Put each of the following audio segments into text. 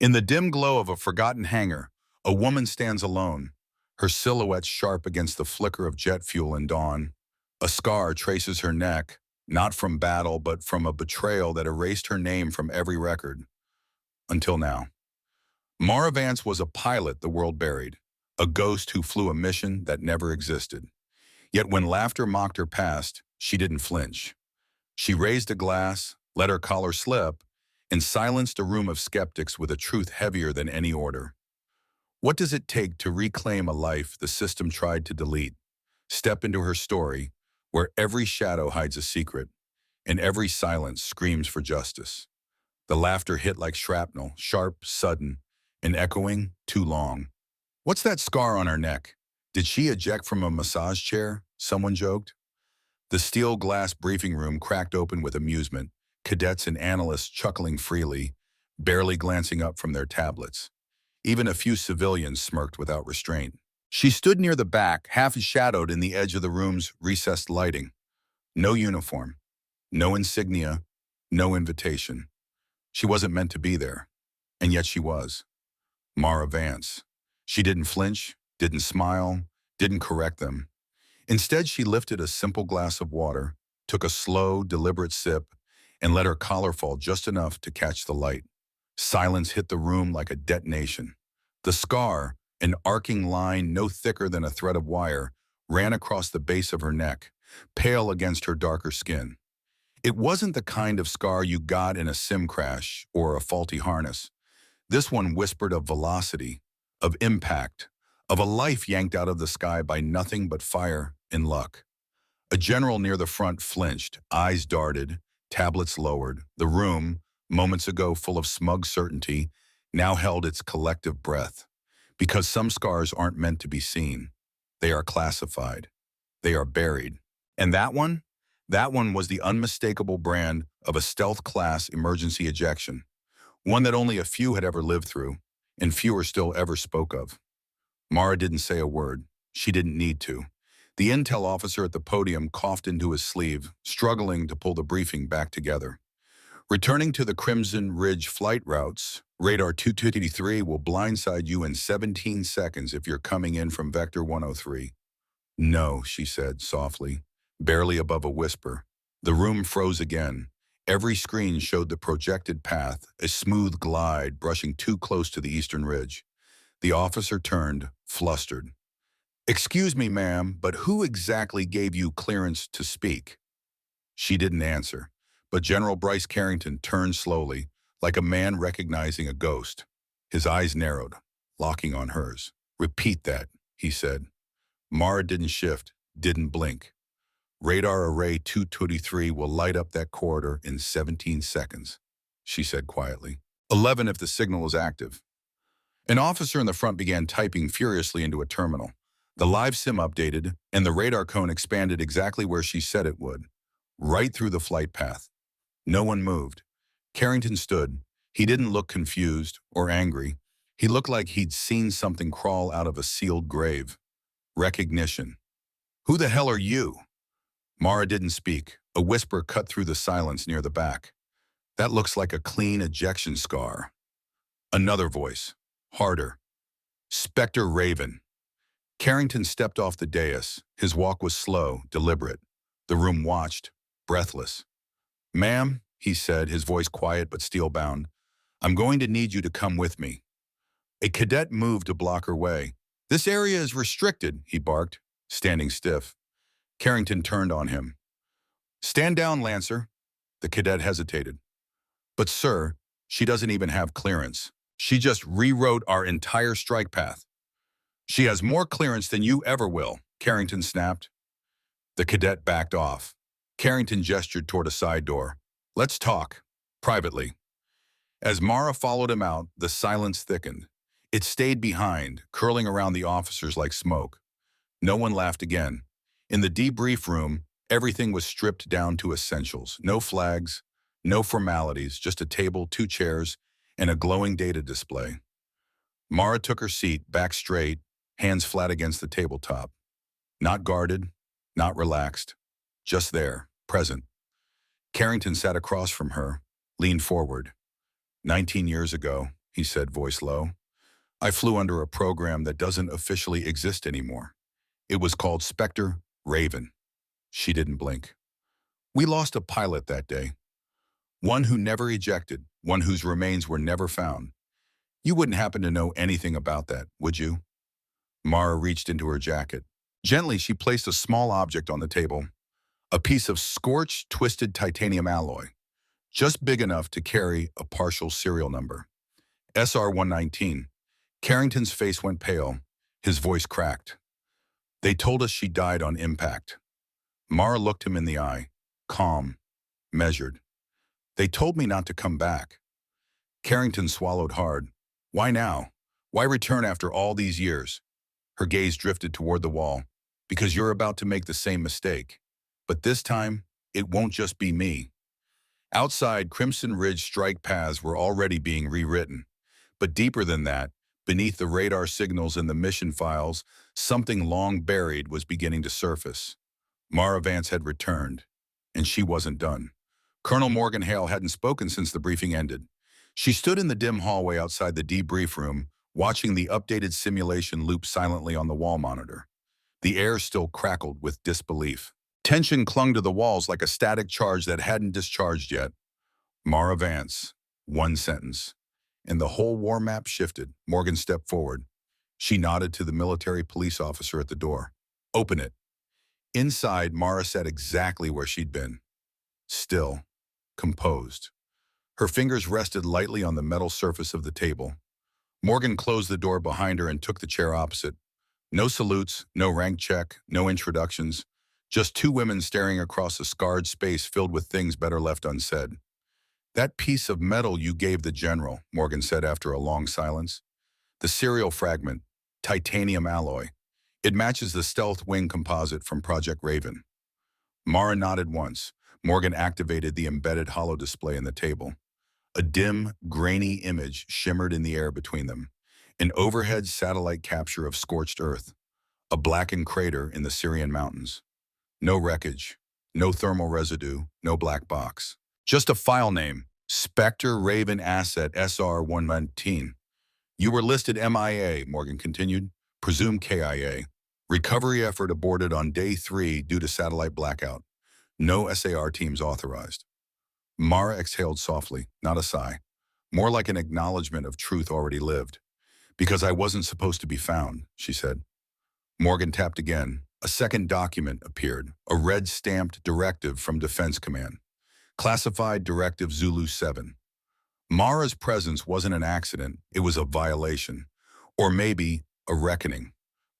In the dim glow of a forgotten hangar, a woman stands alone, her silhouette sharp against the flicker of jet fuel and dawn. A scar traces her neck, not from battle but from a betrayal that erased her name from every record. Until now. Mara Vance was a pilot the world buried, a ghost who flew a mission that never existed. Yet when laughter mocked her past, she didn't flinch. She raised a glass, let her collar slip, and silenced a room of skeptics with a truth heavier than any order. What does it take to reclaim a life the system tried to delete? Step into her story, where every shadow hides a secret, and every silence screams for justice. The laughter hit like shrapnel, sharp, sudden, and echoing, too long. What's that scar on her neck? Did she eject from a massage chair? Someone joked. The steel glass briefing room cracked open with amusement, cadets and analysts chuckling freely, barely glancing up from their tablets. Even a few civilians smirked without restraint. She stood near the back, half shadowed in the edge of the room's recessed lighting. No uniform, no insignia, no invitation. She wasn't meant to be there, and yet she was. Mara Vance. She didn't flinch, didn't smile, didn't correct them. Instead, she lifted a simple glass of water, took a slow, deliberate sip, and let her collar fall just enough to catch the light. Silence hit the room like a detonation. The scar, an arcing line no thicker than a thread of wire, ran across the base of her neck, pale against her darker skin. It wasn't the kind of scar you got in a sim crash or a faulty harness. This one whispered of velocity, of impact, of a life yanked out of the sky by nothing but fire and luck. A general near the front flinched, eyes darted, tablets lowered. The room, moments ago full of smug certainty, now held its collective breath. Because some scars aren't meant to be seen. They are classified. They are buried. And that one? That one was the unmistakable brand of a stealth class emergency ejection. One that only a few had ever lived through, and fewer still ever spoke of. Mara didn't say a word. She didn't need to. The intel officer at the podium coughed into his sleeve, struggling to pull the briefing back together. Returning to the Crimson Ridge flight routes, Radar 223 will blindside you in 17 seconds if you're coming in from Vector 103. No, she said softly, barely above a whisper. The room froze again. Every screen showed the projected path, a smooth glide brushing too close to the eastern ridge. The officer turned, flustered. "Excuse me, ma'am, but who exactly gave you clearance to speak?" She didn't answer, but General Bryce Carrington turned slowly, like a man recognizing a ghost. His eyes narrowed, locking on hers. "Repeat that," he said. Mara didn't shift, didn't blink. "Radar Array 223 will light up that corridor in 17 seconds, she said quietly. 11 if the signal is active. An officer in the front began typing furiously into a terminal. The live sim updated, and the radar cone expanded exactly where she said it would, right through the flight path. No one moved. Carrington stood. He didn't look confused or angry. He looked like he'd seen something crawl out of a sealed grave. Recognition. "Who the hell are you?" Mara didn't speak. A whisper cut through the silence near the back. "That looks like a clean ejection scar." Another voice, harder. "Spectre Raven." Carrington stepped off the dais. His walk was slow, deliberate. The room watched, breathless. "Ma'am," he said, his voice quiet but steel-bound, "I'm going to need you to come with me." A cadet moved to block her way. "This area is restricted," he barked, standing stiff. Carrington turned on him. "Stand down, Lancer." The cadet hesitated. "But sir, she doesn't even have clearance. She just rewrote our entire strike path." "She has more clearance than you ever will," Carrington snapped. The cadet backed off. Carrington gestured toward a side door. "Let's talk. Privately." As Mara followed him out, the silence thickened. It stayed behind, curling around the officers like smoke. No one laughed again. In the debrief room, everything was stripped down to essentials. No flags, no formalities, just a table, 2 chairs, and a glowing data display. Mara took her seat, back straight, hands flat against the tabletop. Not guarded, not relaxed, just there, present. Carrington sat across from her, leaned forward. 19 years ago, he said, voice low. I flew under a program that doesn't officially exist anymore. It was called Spectre Raven. She didn't blink. We lost a pilot that day. One who never ejected, one whose remains were never found. You wouldn't happen to know anything about that, would you? Mara reached into her jacket. Gently, she placed a small object on the table, a piece of scorched, twisted titanium alloy, just big enough to carry a partial serial number. SR-119. Carrington's face went pale. His voice cracked. They told us she died on impact. Mara looked him in the eye, calm, measured. They told me not to come back. Carrington swallowed hard. Why now? Why return after all these years? Her gaze drifted toward the wall. Because you're about to make the same mistake. But this time, it won't just be me. Outside, Crimson Ridge strike paths were already being rewritten. But deeper than that, beneath the radar signals and the mission files, something long buried was beginning to surface. Mara Vance had returned, and she wasn't done. Colonel Morgan Hale hadn't spoken since the briefing ended. She stood in the dim hallway outside the debrief room, watching the updated simulation loop silently on the wall monitor. The air still crackled with disbelief. Tension clung to the walls like a static charge that hadn't discharged yet. Mara Vance. One sentence. And the whole war map shifted. Morgan stepped forward. She nodded to the military police officer at the door. Open it. Inside, Mara sat exactly where she'd been. Still. Composed. Her fingers rested lightly on the metal surface of the table. Morgan closed the door behind her and took the chair opposite. No salutes, no rank check, no introductions. Just two women staring across a scarred space filled with things better left unsaid. That piece of metal you gave the general, Morgan said after a long silence. The serial fragment, titanium alloy. It matches the stealth wing composite from Project Raven. Mara nodded once. Morgan activated the embedded holo display in the table. A dim, grainy image shimmered in the air between them. An overhead satellite capture of scorched earth. A blackened crater in the Syrian mountains. No wreckage. No thermal residue. No black box. Just a file name. Spectre Raven Asset SR-119. You were listed MIA, Morgan continued. Presumed KIA. Recovery effort aborted on day 3 due to satellite blackout. No SAR teams authorized. Mara exhaled softly, not a sigh. More like an acknowledgement of truth already lived. Because I wasn't supposed to be found, she said. Morgan tapped again. A second document appeared, a red-stamped directive from Defense Command. Classified Directive Zulu 7. Mara's presence wasn't an accident, it was a violation. Or maybe a reckoning.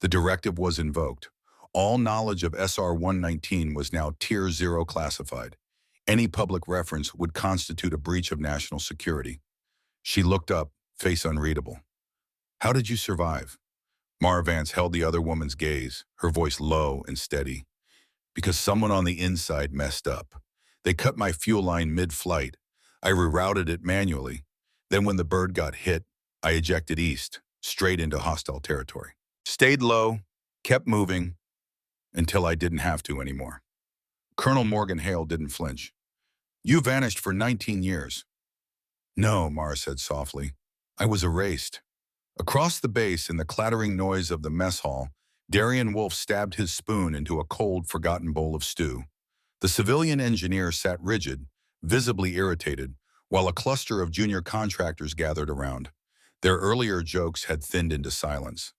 The directive was invoked. All knowledge of SR-119 was now Tier 0 classified. Any public reference would constitute a breach of national security. She looked up, face unreadable. How did you survive? Mara Vance held the other woman's gaze, her voice low and steady. Because someone on the inside messed up. They cut my fuel line mid-flight. I rerouted it manually. Then when the bird got hit, I ejected east, straight into hostile territory. Stayed low, kept moving, until I didn't have to anymore. Colonel Morgan Hale didn't flinch. You vanished for 19 years. No, Mara said softly. I was erased. Across the base, in the clattering noise of the mess hall, Darian Wolf stabbed his spoon into a cold, forgotten bowl of stew. The civilian engineer sat rigid, visibly irritated, while a cluster of junior contractors gathered around. Their earlier jokes had thinned into silence.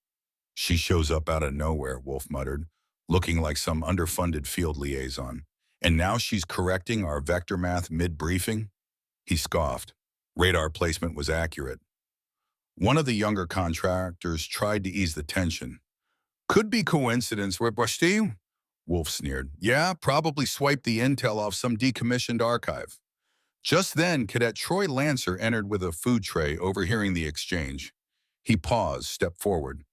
She shows up out of nowhere, Wolf muttered, looking like some underfunded field liaison. And now she's correcting our vector math mid-briefing? He scoffed. Radar placement was accurate. One of the younger contractors tried to ease the tension. Could be coincidence, Basti? Wolf sneered. Yeah, probably swiped the intel off some decommissioned archive. Just then, Cadet Troy Lancer entered with a food tray, overhearing the exchange. He paused, stepped forward.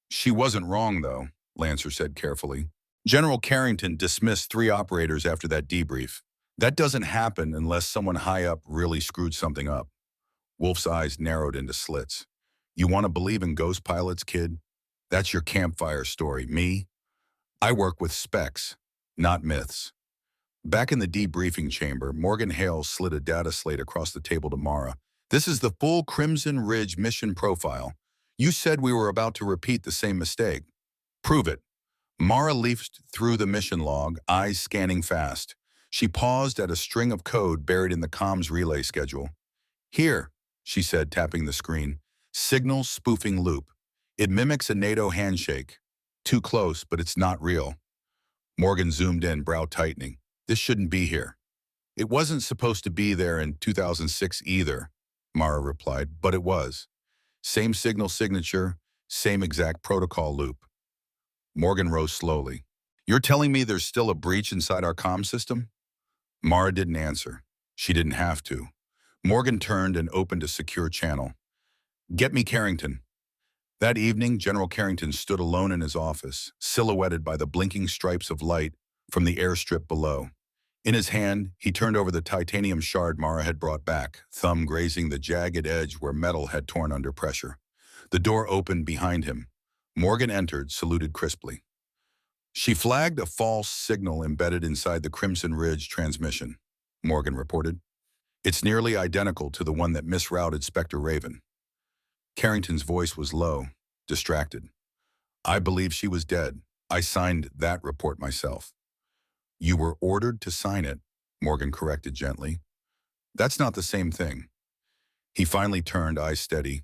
She wasn't wrong, though, Lancer said carefully. General Carrington dismissed 3 operators after that debrief. That doesn't happen unless someone high up really screwed something up. Wolf's eyes narrowed into slits. You want to believe in ghost pilots, kid? That's your campfire story. Me? I work with specs, not myths. Back in the debriefing chamber, Morgan Hale slid a data slate across the table to Mara, This is the full Crimson Ridge mission profile. You said we were about to repeat the same mistake. Prove it. Mara leafed through the mission log, eyes scanning fast. She paused at a string of code buried in the comms relay schedule. Here, she said, tapping the screen. Signal spoofing loop. It mimics a NATO handshake. Too close, but it's not real. Morgan zoomed in, brow tightening. This shouldn't be here. It wasn't supposed to be there in 2006 either, Mara replied, but it was. Same signal signature, same exact protocol loop. Morgan rose slowly. You're telling me there's still a breach inside our comm system? Mara didn't answer. She didn't have to. Morgan turned and opened a secure channel. Get me Carrington. That evening, General Carrington stood alone in his office, silhouetted by the blinking stripes of light from the airstrip below. In his hand, he turned over the titanium shard Mara had brought back, thumb grazing the jagged edge where metal had torn under pressure. The door opened behind him. Morgan entered, saluted crisply. She flagged a false signal embedded inside the Crimson Ridge transmission, Morgan reported. It's nearly identical to the one that misrouted Spectre Raven. Carrington's voice was low, distracted. I believe she was dead. I signed that report myself. You were ordered to sign it, Morgan corrected gently. That's not the same thing. He finally turned, eyes steady.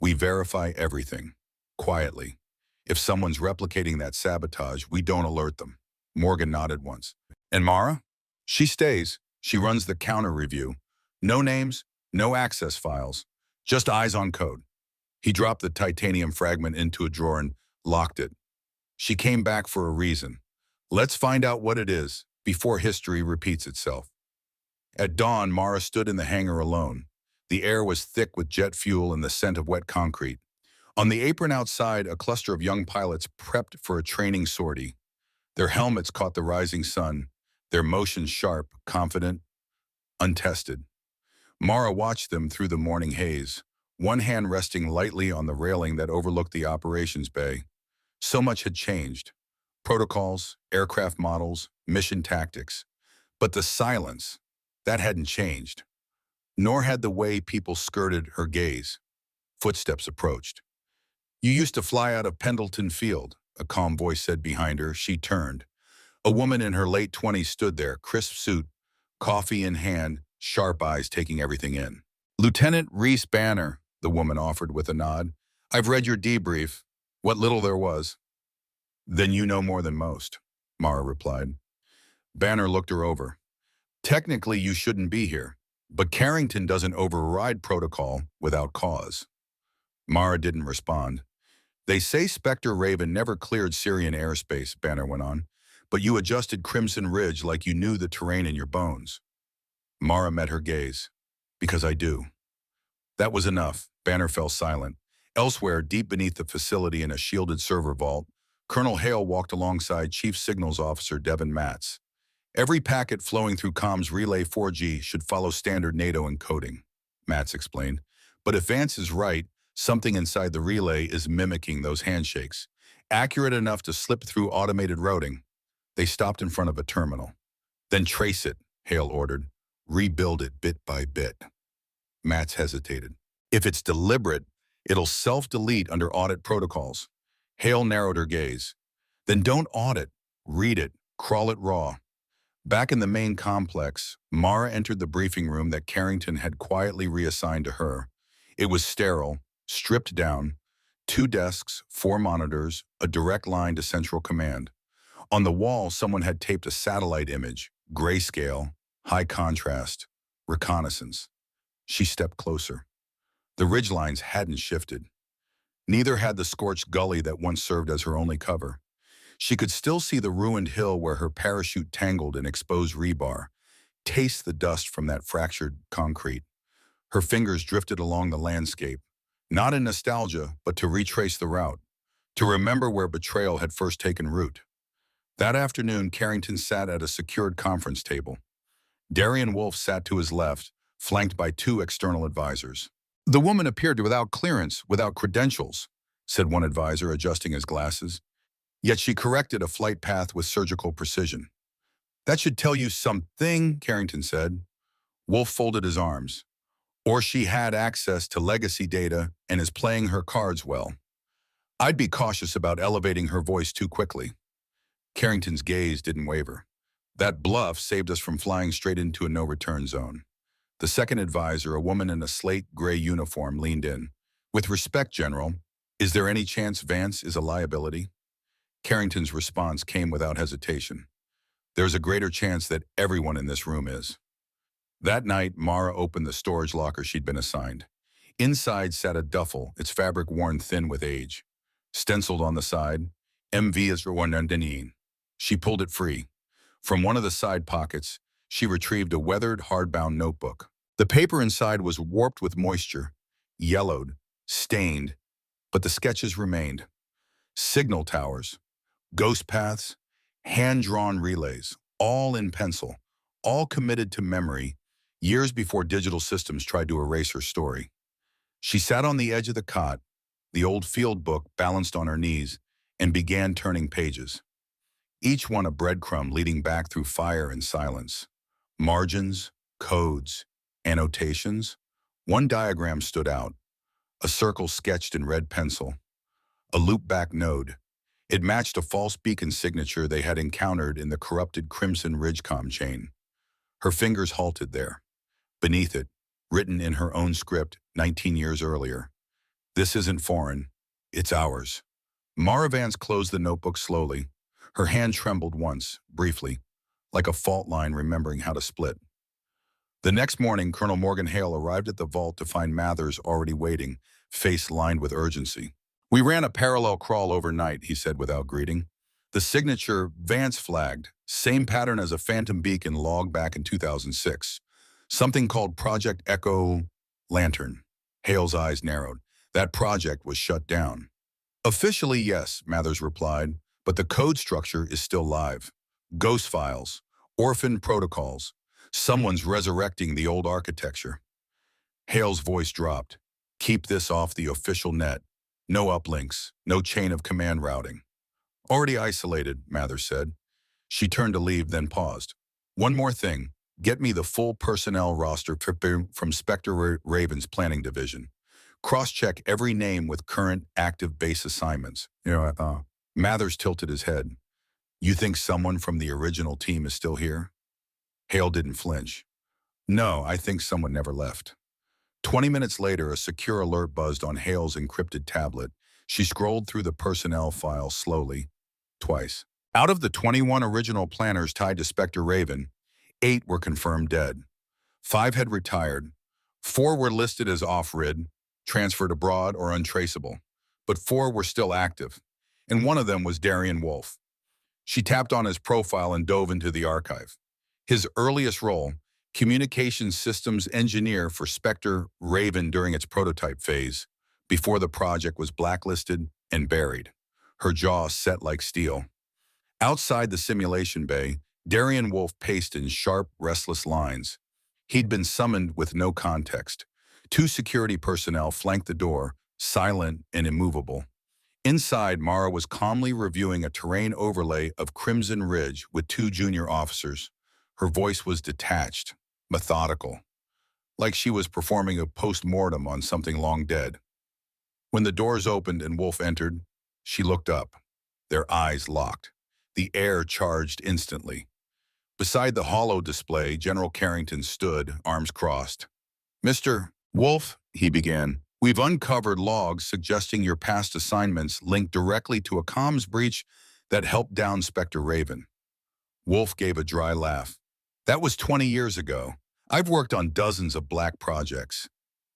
We verify everything, quietly. If someone's replicating that sabotage, we don't alert them. Morgan nodded once. And Mara? She stays. She runs the counter review. No names, no access files, just eyes on code. He dropped the titanium fragment into a drawer and locked it. She came back for a reason. Let's find out what it is before history repeats itself. At dawn, Mara stood in the hangar alone. The air was thick with jet fuel and the scent of wet concrete. On the apron outside, a cluster of young pilots prepped for a training sortie. Their helmets caught the rising sun, their motions sharp, confident, untested. Mara watched them through the morning haze, one hand resting lightly on the railing that overlooked the operations bay. So much had changed. Protocols, aircraft models, mission tactics. But the silence, that hadn't changed. Nor had the way people skirted her gaze. Footsteps approached. You used to fly out of Pendleton Field, a calm voice said behind her. She turned. A woman in her late 20s stood there, crisp suit, coffee in hand, sharp eyes taking everything in. Lieutenant Reese Banner, the woman offered with a nod. I've read your debrief, what little there was. Then you know more than most, Mara replied. Banner looked her over. Technically, you shouldn't be here, but Carrington doesn't override protocol without cause. Mara didn't respond. They say Spectre Raven never cleared Syrian airspace, Banner went on, but you adjusted Crimson Ridge like you knew the terrain in your bones. Mara met her gaze. Because I do. That was enough. Banner fell silent. Elsewhere, deep beneath the facility in a shielded server vault, Colonel Hale walked alongside Chief Signals Officer Devin Matz. Every packet flowing through comms Relay 4G should follow standard NATO encoding, Matz explained. But if Vance is right, something inside the relay is mimicking those handshakes, accurate enough to slip through automated routing. They stopped in front of a terminal. Then trace it, Hale ordered. Rebuild it bit by bit. Matz hesitated. If it's deliberate, it'll self-delete under audit protocols. Hale narrowed her gaze. Then don't audit. Read it. Crawl it raw. Back in the main complex, Mara entered the briefing room that Carrington had quietly reassigned to her. It was sterile, stripped down, 2 desks, 4 monitors, a direct line to central command. On the wall, someone had taped a satellite image, grayscale, high contrast, reconnaissance. She stepped closer. The ridgelines hadn't shifted. Neither had the scorched gully that once served as her only cover. She could still see the ruined hill where her parachute tangled in exposed rebar, taste the dust from that fractured concrete. Her fingers drifted along the landscape, not in nostalgia, but to retrace the route, to remember where betrayal had first taken root. That afternoon, Carrington sat at a secured conference table. Darian Wolfe sat to his left, flanked by 2 external advisors. The woman appeared without clearance, without credentials, said one advisor, adjusting his glasses. Yet she corrected a flight path with surgical precision. That should tell you something, Carrington said. Wolfe folded his arms. Or she had access to legacy data and is playing her cards well. I'd be cautious about elevating her voice too quickly. Carrington's gaze didn't waver. That bluff saved us from flying straight into a no-return zone. The second advisor, a woman in a slate gray uniform, leaned in. With respect, General, is there any chance Vance is a liability? Carrington's response came without hesitation. There's a greater chance that everyone in this room is. That night, Mara opened the storage locker she'd been assigned. Inside sat a duffel, its fabric worn thin with age. Stenciled on the side, MV is Rwandanine. She pulled it free. From one of the side pockets, she retrieved a weathered, hardbound notebook. The paper inside was warped with moisture, yellowed, stained, but the sketches remained. Signal towers, ghost paths, hand-drawn relays, all in pencil, all committed to memory, years before digital systems tried to erase her story. She sat on the edge of the cot, the old field book balanced on her knees, and began turning pages. Each one a breadcrumb leading back through fire and silence. Margins, codes, annotations. One diagram stood out, a circle sketched in red pencil, a loop-back node. It matched a false beacon signature they had encountered in the corrupted Crimson Ridgecom chain. Her fingers halted there. Beneath it, written in her own script 19 years earlier, "This isn't foreign, it's ours." Mara Vance closed the notebook slowly. Her hand trembled once, briefly, like a fault line remembering how to split. The next morning, Colonel Morgan Hale arrived at the vault to find Mathers already waiting, face lined with urgency. "We ran a parallel crawl overnight," he said without greeting. "The signature, Vance flagged, same pattern as a phantom beacon logged back in 2006. Something called Project Echo Lantern." Hale's eyes narrowed. "That project was shut down." "Officially, yes," Mathers replied, "but the code structure is still live. Ghost files, orphan protocols. Someone's resurrecting the old architecture." Hale's voice dropped. "Keep this off the official net. No uplinks, no chain of command routing." "Already isolated," Mathers said. She turned to leave, then paused. "One more thing. Get me the full personnel roster from Spectre Raven's planning division. Cross-check every name with current active base assignments." Mathers tilted his head. "You think someone from the original team is still here?" Hale didn't flinch. "No, I think someone never left." 20 minutes later, a secure alert buzzed on Hale's encrypted tablet. She scrolled through the personnel file slowly, twice. Out of the 21 original planners tied to Spectre Raven, 8 were confirmed dead. 5 had retired. 4 were listed as off-rid, transferred abroad, or untraceable. But 4 were still active, and one of them was Darian Wolf. She tapped on his profile and dove into the archive. His earliest role, communications systems engineer for Spectre Raven during its prototype phase, before the project was blacklisted and buried. Her jaw set like steel. Outside the simulation bay, Darian Wolf paced in sharp, restless lines. He'd been summoned with no context. 2 security personnel flanked the door, silent and immovable. Inside, Mara was calmly reviewing a terrain overlay of Crimson Ridge with 2 junior officers. Her voice was detached, methodical, like she was performing a post-mortem on something long dead. When the doors opened and Wolf entered, she looked up. Their eyes locked. The air charged instantly. Beside the holo display, General Carrington stood, arms crossed. "Mr. Wolf," he began, "we've uncovered logs suggesting your past assignments linked directly to a comms breach that helped down Spectre Raven." Wolf gave a dry laugh. "That was 20 years ago. I've worked on dozens of black projects.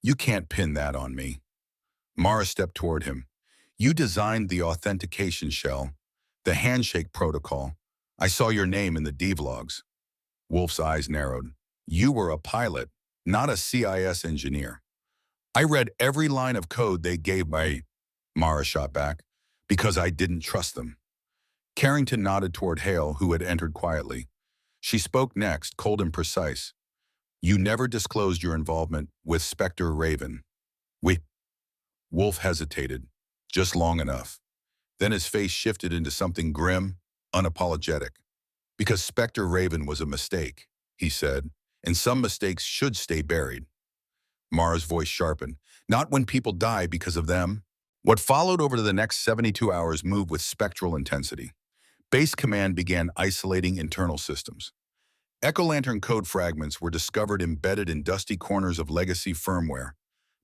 You can't pin that on me." Mara stepped toward him. "You designed the authentication shell, the handshake protocol. I saw your name in the devlogs." Wolf's eyes narrowed. "You were a pilot, not a CIS engineer." "I read every line of code they gave me," Mara shot back, "because I didn't trust them." Carrington nodded toward Hale, who had entered quietly. She spoke next, cold and precise. "You never disclosed your involvement with Spectre Raven." "We—" Wolf hesitated, just long enough. Then his face shifted into something grim, unapologetic. "Because Spectre Raven was a mistake," he said, "and some mistakes should stay buried." Mara's voice sharpened. Not when people die because of them. What followed over the next 72 hours moved with spectral intensity. Base Command began isolating internal systems. Echo Lantern code fragments were discovered embedded in dusty corners of legacy firmware,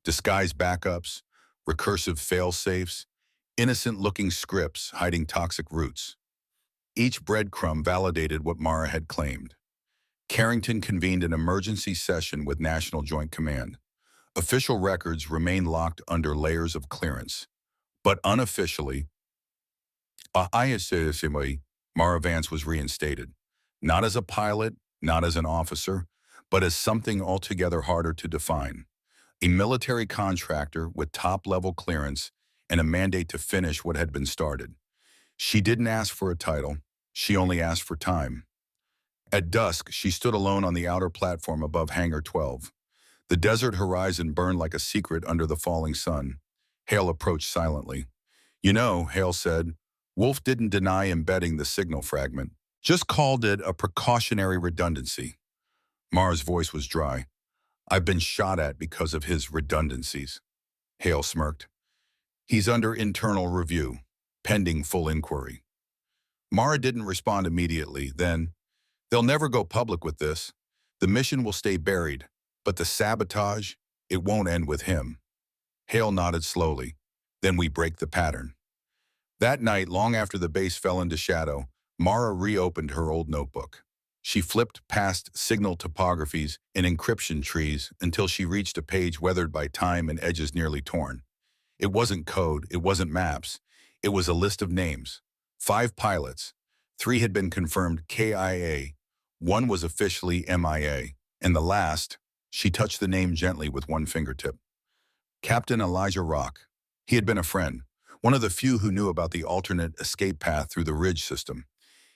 disguised backups, recursive fail-safes, innocent-looking scripts hiding toxic roots. Each breadcrumb validated what Mara had claimed. Carrington convened an emergency session with National Joint Command. Official records remained locked under layers of clearance, but unofficially, Mara Vance was reinstated, not as a pilot, not as an officer, but as something altogether harder to define. A military contractor with top-level clearance and a mandate to finish what had been started. She didn't ask for a title, she only asked for time. At dusk, she stood alone on the outer platform above Hangar 12. The desert horizon burned like a secret under the falling sun. Hale approached silently. You know, Hale said, Wolf didn't deny embedding the signal fragment, just called it a precautionary redundancy. Mara's voice was dry. I've been shot at because of his redundancies. Hale smirked. He's under internal review, pending full inquiry. Mara didn't respond immediately. Then, they'll never go public with this. The mission will stay buried, but the sabotage, it won't end with him. Hale nodded slowly. Then we break the pattern. That night, long after the base fell into shadow, Mara reopened her old notebook. She flipped past signal topographies and encryption trees until she reached a page weathered by time and edges nearly torn. It wasn't code, it wasn't maps. It was a list of names. 5 pilots. 3 had been confirmed KIA. 1 was officially MIA. And the last, she touched the name gently with one fingertip. Captain Elijah Rock. He had been a friend, one of the few who knew about the alternate escape path through the Ridge system.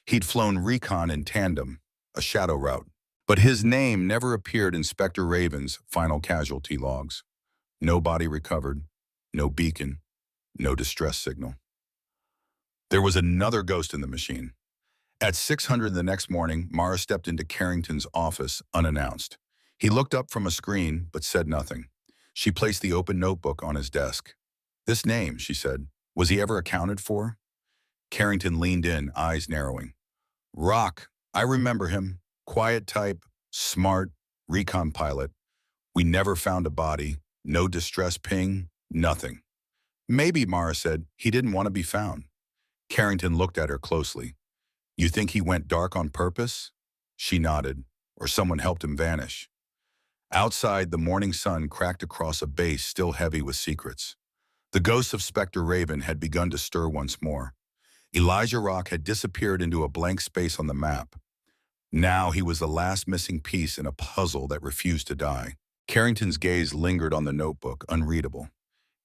He'd flown recon in tandem, a shadow route. But his name never appeared in Spectre Raven's final casualty logs. No body recovered, no beacon, no distress signal. There was another ghost in the machine. At 600 the next morning, Mara stepped into Carrington's office unannounced. He looked up from a screen, but said nothing. She placed the open notebook on his desk. This name, she said, was he ever accounted for? Carrington leaned in, eyes narrowing. Rock, I remember him. Quiet type, smart, recon pilot. We never found a body, no distress ping, nothing. Maybe, Mara said, he didn't want to be found. Carrington looked at her closely. You think he went dark on purpose? She nodded, or someone helped him vanish. Outside, the morning sun cracked across a base still heavy with secrets. The ghost of Spectre Raven had begun to stir once more. Elijah Rock had disappeared into a blank space on the map. Now he was the last missing piece in a puzzle that refused to die. Carrington's gaze lingered on the notebook, unreadable.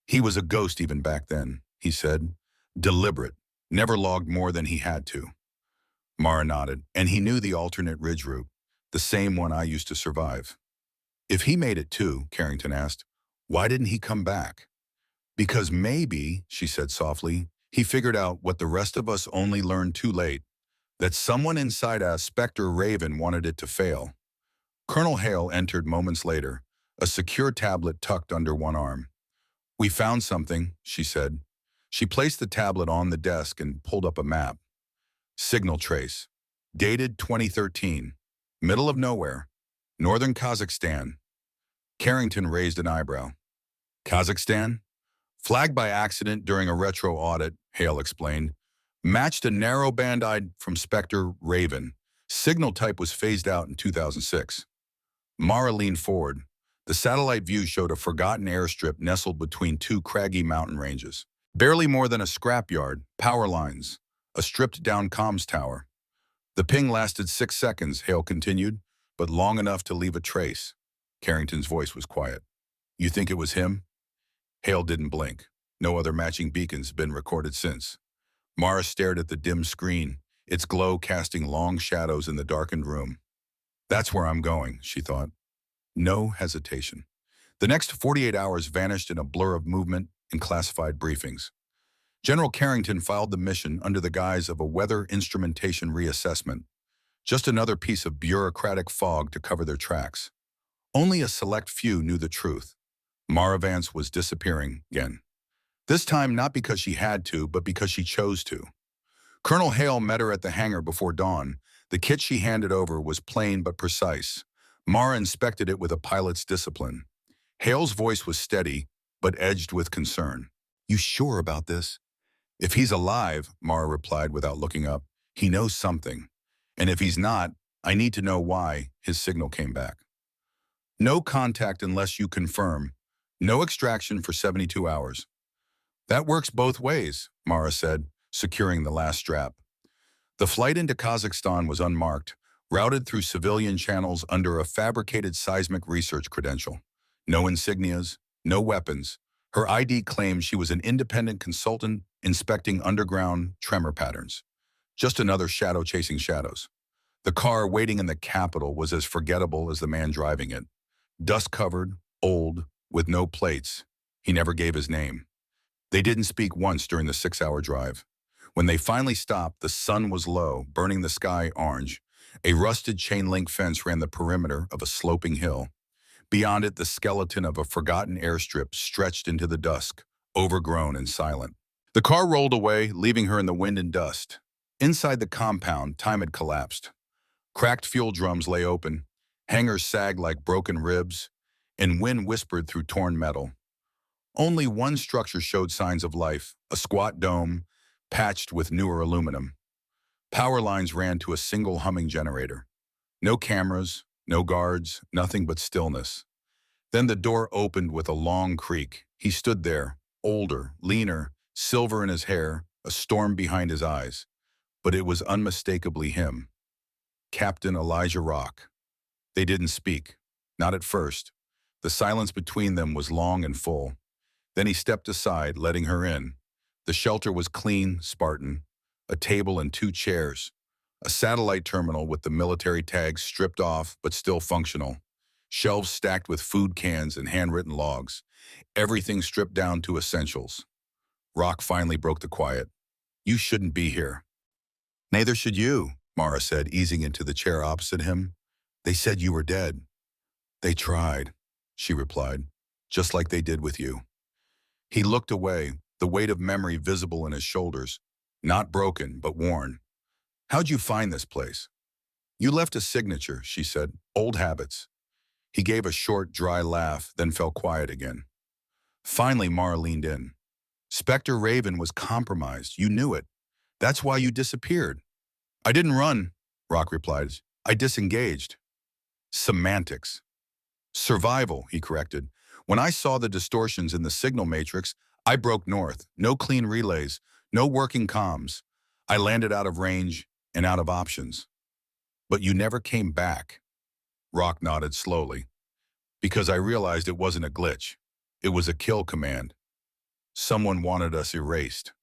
He was a ghost even back then, he said. Deliberate, never logged more than he had to. Mara nodded, and he knew the alternate ridge route, the same one I used to survive. If he made it too, Carrington asked, why didn't he come back? Because maybe, she said softly, he figured out what the rest of us only learned too late, that someone inside a Spectre Raven wanted it to fail. Colonel Hale entered moments later, a secure tablet tucked under one arm. We found something, she said. She placed the tablet on the desk and pulled up a map. Signal trace, dated 2013, middle of nowhere, northern Kazakhstan. Carrington raised an eyebrow. Kazakhstan? Flagged by accident during a retro audit, Hale explained. Matched a narrow band from Spectre Raven. Signal type was phased out in 2006. Mara leaned forward. The satellite view showed a forgotten airstrip nestled between 2 craggy mountain ranges. Barely more than a scrapyard, power lines, a stripped-down comms tower. The ping lasted 6 seconds, Hale continued, but long enough to leave a trace. Carrington's voice was quiet. You think it was him? Hale didn't blink. No other matching beacons had been recorded since. Mara stared at the dim screen, its glow casting long shadows in the darkened room. That's where I'm going, she thought. No hesitation. The next 48 hours vanished in a blur of movement and classified briefings. General Carrington filed the mission under the guise of a weather instrumentation reassessment, just another piece of bureaucratic fog to cover their tracks. Only a select few knew the truth. Mara Vance was disappearing again. This time not because she had to, but because she chose to. Colonel Hale met her at the hangar before dawn. The kit she handed over was plain but precise. Mara inspected it with a pilot's discipline. Hale's voice was steady, but edged with concern. "You sure about this?" "If he's alive," Mara replied without looking up, "he knows something. And if he's not, I need to know why." His signal came back. "No contact unless you confirm. No extraction for 72 hours. "That works both ways," Mara said, securing the last strap. The flight into Kazakhstan was unmarked, routed through civilian channels under a fabricated seismic research credential. No insignias, no weapons. Her ID claimed she was an independent consultant inspecting underground tremor patterns. Just another shadow chasing shadows. The car waiting in the capital was as forgettable as the man driving it. Dust-covered, old, with no plates. He never gave his name. They didn't speak once during the 6-hour drive. When they finally stopped, the sun was low, burning the sky orange. A rusted chain-link fence ran the perimeter of a sloping hill. Beyond it, the skeleton of a forgotten airstrip stretched into the dusk, overgrown and silent. The car rolled away, leaving her in the wind and dust. Inside the compound, time had collapsed. Cracked fuel drums lay open, hangars sagged like broken ribs, and wind whispered through torn metal. Only one structure showed signs of life, a squat dome, patched with newer aluminum. Power lines ran to a single humming generator. No cameras, no guards, nothing but stillness. Then the door opened with a long creak. He stood there, older, leaner, silver in his hair, a storm behind his eyes. But it was unmistakably him. Captain Elijah Rock. They didn't speak. Not at first. The silence between them was long and full. Then he stepped aside, letting her in. The shelter was clean, Spartan. A table and 2 chairs. A satellite terminal with the military tags stripped off but still functional. Shelves stacked with food cans and handwritten logs. Everything stripped down to essentials. Rock finally broke the quiet. "You shouldn't be here." "Neither should you," Mara said, easing into the chair opposite him. "They said you were dead." "They tried," she replied, "just like they did with you." He looked away, the weight of memory visible in his shoulders. Not broken, but worn. "How'd you find this place?" "You left a signature," she said. "Old habits." He gave a short, dry laugh, then fell quiet again. Finally, Mara leaned in. "Spectre Raven was compromised. You knew it. That's why you disappeared." "I didn't run," Rock replied. "I disengaged." Semantics. "Survival," he corrected. "When I saw the distortions in the signal matrix, I broke north. No clean relays, no working comms. I landed out of range and out of options." "But you never came back." Rock nodded slowly. "Because I realized it wasn't a glitch. It was a kill command. Someone wanted us erased."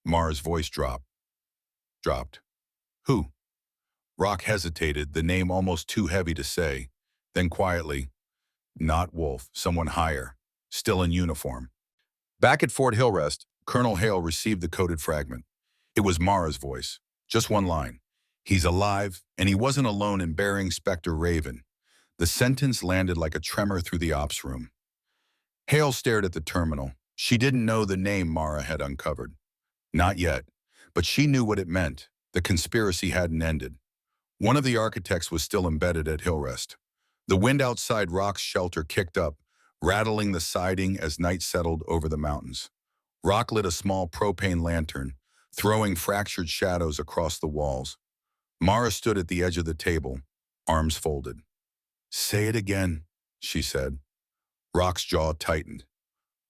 Mara's voice dropped. "Who?" Rock hesitated, the name almost too heavy to say. Then quietly, "Not Wolf, someone higher, still in uniform." Back at Fort Hillrest, Colonel Hale received the coded fragment. It was Mara's voice. Just one line. "He's alive, and he wasn't alone in burying Spectre Raven." The sentence landed like a tremor through the ops room. Hale stared at the terminal. She didn't know the name Mara had uncovered. Not yet, but she knew what it meant. The conspiracy hadn't ended. One of the architects was still embedded at Hillrest. The wind outside Rock's shelter kicked up, rattling the siding as night settled over the mountains. Rock lit a small propane lantern, throwing fractured shadows across the walls. Mara stood at the edge of the table, arms folded. "Say it again," she said. Rock's jaw tightened.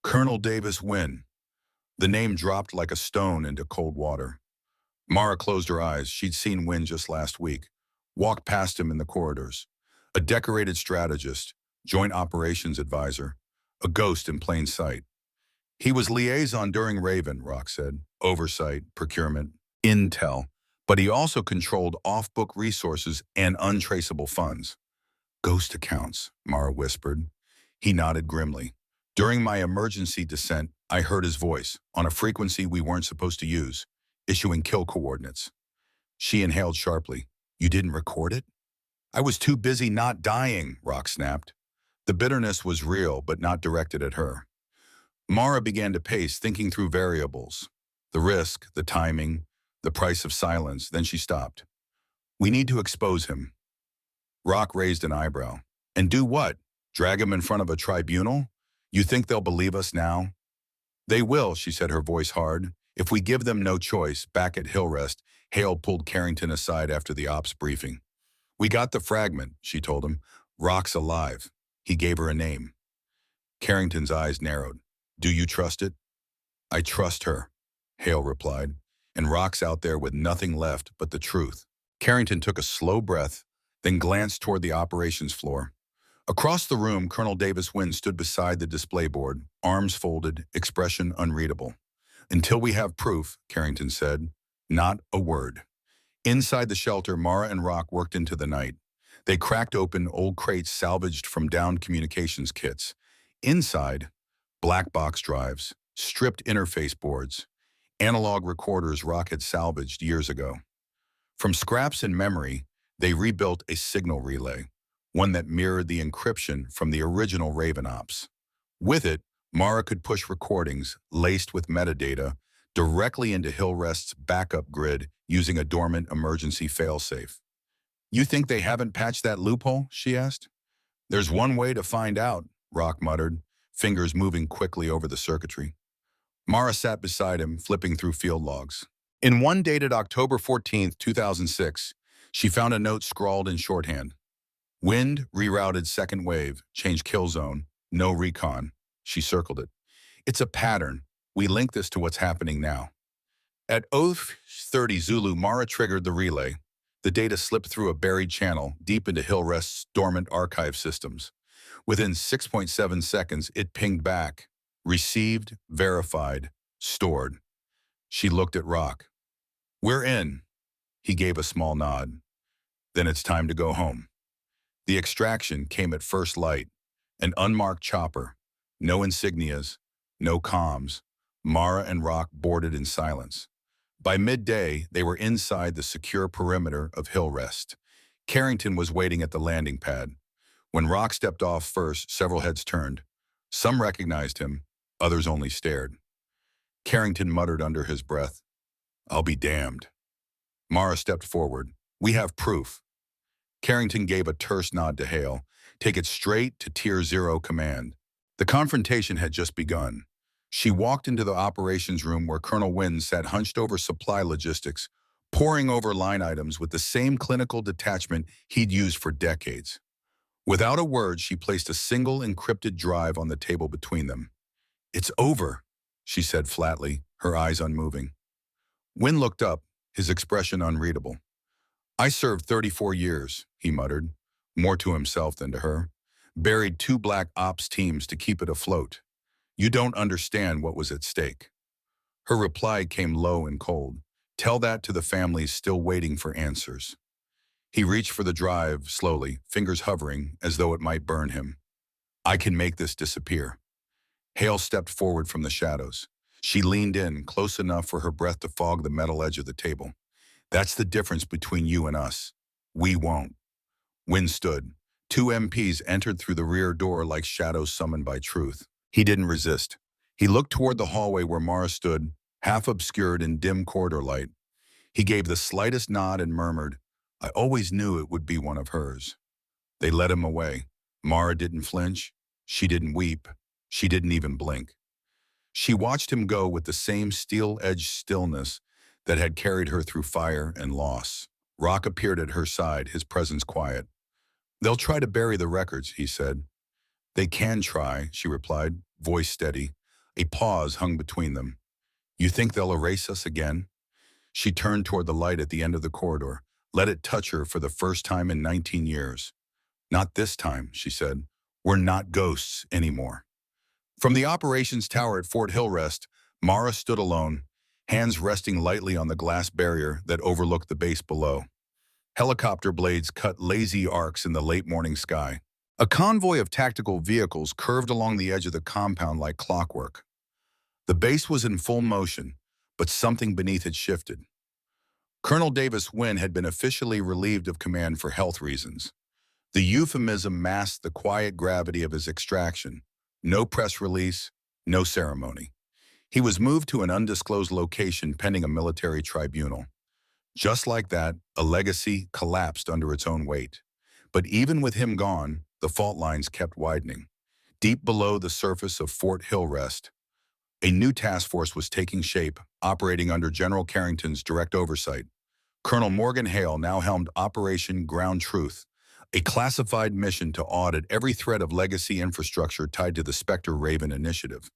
"Colonel Davis Wynn." The name dropped like a stone into cold water. Mara closed her eyes. She'd seen Wynn just last week, walked past him in the corridors. A decorated strategist, joint operations advisor, a ghost in plain sight. "He was liaison during Raven," Rock said. "Oversight, procurement, intel. But he also controlled off-book resources and untraceable funds." "Ghost accounts," Mara whispered. He nodded grimly. "During my emergency descent, I heard his voice, on a frequency we weren't supposed to use, issuing kill coordinates." She inhaled sharply. "You didn't record it?" "I was too busy not dying," Rock snapped. The bitterness was real, but not directed at her. Mara began to pace, thinking through variables. The risk, the timing, the price of silence. Then she stopped. We need to expose him. Rock raised an eyebrow. And do what? Drag him in front of a tribunal? You think they'll believe us now? They will, she said, her voice hard. If we give them no choice. Back at Hillrest, Hale pulled Carrington aside after the ops briefing. We got the fragment, she told him. Rock's alive. He gave her a name. Carrington's eyes narrowed. Do you trust it? I trust her, Hale replied. And Rock's out there with nothing left but the truth. Carrington took a slow breath, then glanced toward the operations floor. Across the room, Colonel Davis Wynn stood beside the display board, arms folded, expression unreadable. Until we have proof, Carrington said. Not a word. Inside the shelter, Mara and Rock worked into the night. They cracked open old crates salvaged from downed communications kits. Inside, black box drives, stripped interface boards, analog recorders Rock had salvaged years ago. From scraps and memory, they rebuilt a signal relay, one that mirrored the encryption from the original Raven ops. With it, Mara could push recordings, laced with metadata, directly into Hillrest's backup grid using a dormant emergency failsafe. You think they haven't patched that loophole? She asked. There's one way to find out, Rock muttered, fingers moving quickly over the circuitry. Mara sat beside him, flipping through field logs. In one dated October 14, 2006, she found a note scrawled in shorthand. Wind rerouted second wave, change kill zone, no recon. She circled it. It's a pattern. We link this to what's happening now. At 0:30 Zulu, Mara triggered the relay. The data slipped through a buried channel deep into Hillrest's dormant archive systems. Within 6.7 seconds, it pinged back. Received, verified, stored. She looked at Rock. We're in. He gave a small nod. Then it's time to go home. The extraction came at first light. An unmarked chopper. No insignias. No comms. Mara and Rock boarded in silence. By midday, they were inside the secure perimeter of Hillrest. Carrington was waiting at the landing pad. When Rock stepped off first, several heads turned. Some recognized him, others only stared. Carrington muttered under his breath, I'll be damned. Mara stepped forward. We have proof. Carrington gave a terse nod to Hale. Take it straight to Tier 0 command. The confrontation had just begun. She walked into the operations room where Colonel Wynn sat hunched over supply logistics, poring over line items with the same clinical detachment he'd used for decades. Without a word, she placed a single encrypted drive on the table between them. It's over, she said flatly, her eyes unmoving. Wynn looked up, his expression unreadable. I served 34 years, he muttered, more to himself than to her. Buried 2 black ops teams to keep it afloat. You don't understand what was at stake. Her reply came low and cold. Tell that to the families still waiting for answers. He reached for the drive slowly, fingers hovering as though it might burn him. I can make this disappear. Hale stepped forward from the shadows. She leaned in, close enough for her breath to fog the metal edge of the table. That's the difference between you and us. We won't. Wynn stood. 2 MPs entered through the rear door like shadows summoned by truth. He didn't resist. He looked toward the hallway where Mara stood, half obscured in dim corridor light. He gave the slightest nod and murmured, I always knew it would be one of hers. They led him away. Mara didn't flinch. She didn't weep. She didn't even blink. She watched him go with the same steel-edged stillness that had carried her through fire and loss. Rock appeared at her side, his presence quiet. They'll try to bury the records, he said. They can try, she replied, voice steady. A pause hung between them. You think they'll erase us again? She turned toward the light at the end of the corridor, let it touch her for the first time in 19 years. Not this time, she said. We're not ghosts anymore. From the operations tower at Fort Hillrest, Mara stood alone, hands resting lightly on the glass barrier that overlooked the base below. Helicopter blades cut lazy arcs in the late morning sky. A convoy of tactical vehicles curved along the edge of the compound like clockwork. The base was in full motion, but something beneath it shifted. Colonel Davis Wynn had been officially relieved of command for health reasons. The euphemism masked the quiet gravity of his extraction. No press release, no ceremony. He was moved to an undisclosed location pending a military tribunal. Just like that, a legacy collapsed under its own weight. But even with him gone, the fault lines kept widening. Deep below the surface of Fort Hillrest, a new task force was taking shape, operating under General Carrington's direct oversight. Colonel Morgan Hale now helmed Operation Ground Truth, a classified mission to audit every thread of legacy infrastructure tied to the Spectre Raven initiative.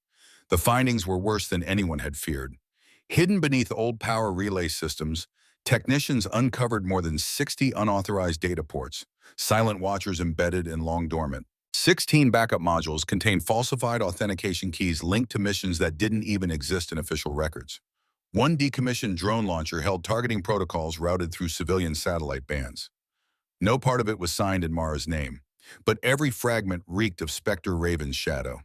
The findings were worse than anyone had feared. Hidden beneath old power relay systems, technicians uncovered more than 60 unauthorized data ports, silent watchers embedded and long dormant. 16 backup modules contained falsified authentication keys linked to missions that didn't even exist in official records. One decommissioned drone launcher held targeting protocols routed through civilian satellite bands. No part of it was signed in Mara's name, but every fragment reeked of Spectre Raven's shadow.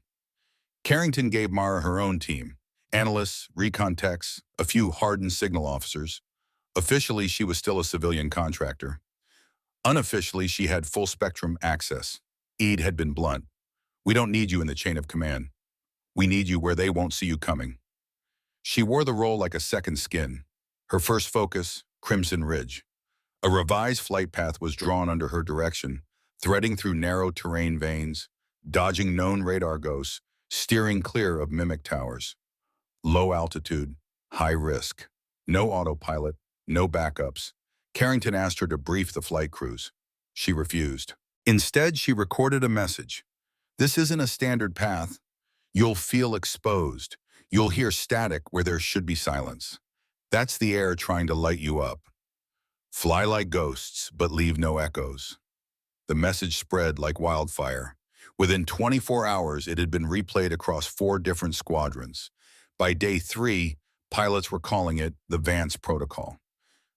Carrington gave Mara her own team, analysts, recon techs, a few hardened signal officers. Officially, she was still a civilian contractor. Unofficially, she had full-spectrum access. Eid had been blunt. "We don't need you in the chain of command. We need you where they won't see you coming." She wore the role like a second skin. Her first focus, Crimson Ridge. A revised flight path was drawn under her direction, threading through narrow terrain veins, dodging known radar ghosts, steering clear of mimic towers. Low altitude, high risk. No autopilot, no backups. Carrington asked her to brief the flight crews. She refused. Instead, she recorded a message. "This isn't a standard path. You'll feel exposed. You'll hear static where there should be silence. That's the air trying to light you up. Fly like ghosts, but leave no echoes." The message spread like wildfire. Within 24 hours, it had been replayed across 4 different squadrons. By day 3, pilots were calling it the Vance protocol.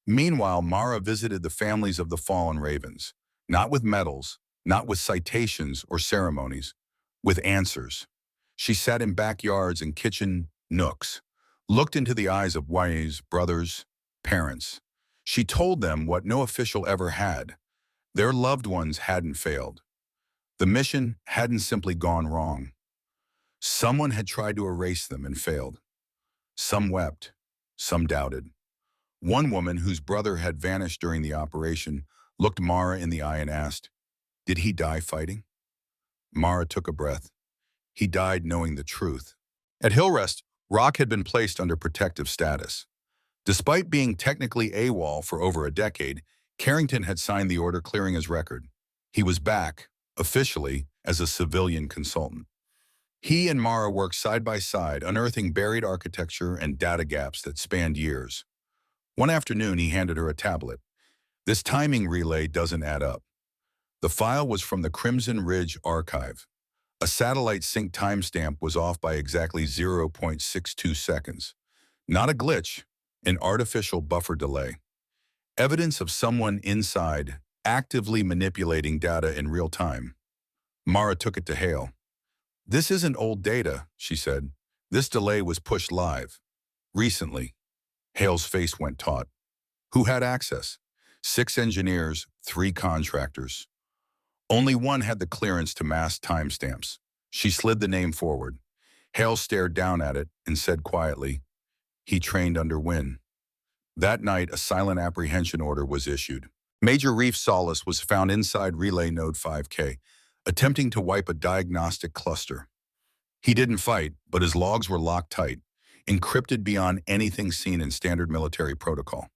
Meanwhile, Mara visited the families of the fallen Ravens, not with medals, not with citations or ceremonies, with answers. She sat in backyards and kitchen nooks, looked into the eyes of wives, brothers, parents. She told them what no official ever had. Their loved ones hadn't failed. The mission hadn't simply gone wrong. Someone had tried to erase them and failed. Some wept, some doubted. One woman, whose brother had vanished during the operation, looked Mara in the eye and asked, "Did he die fighting?" Mara took a breath. "He died knowing the truth." At Hillrest, Rock had been placed under protective status. Despite being technically AWOL for over a decade, Carrington had signed the order clearing his record. He was back, officially, as a civilian consultant. He and Mara worked side by side, unearthing buried architecture and data gaps that spanned years. One afternoon, he handed her a tablet. "This timing relay doesn't add up." The file was from the Crimson Ridge archive. A satellite sync timestamp was off by exactly 0.62 seconds. Not a glitch, an artificial buffer delay. Evidence of someone inside, actively manipulating data in real time. Mara took it to Hale. "This isn't old data," she said. "This delay was pushed live. Recently." Hale's face went taut. Who had access? 6 engineers, 3 contractors. Only one had the clearance to mask timestamps. She slid the name forward. Hale stared down at it and said quietly, "He trained under Wynne." That night, a silent apprehension order was issued. Major Reef Solace was found inside Relay Node 5K, attempting to wipe a diagnostic cluster. He didn't fight, but his logs were locked tight, encrypted beyond anything seen in standard military protocol.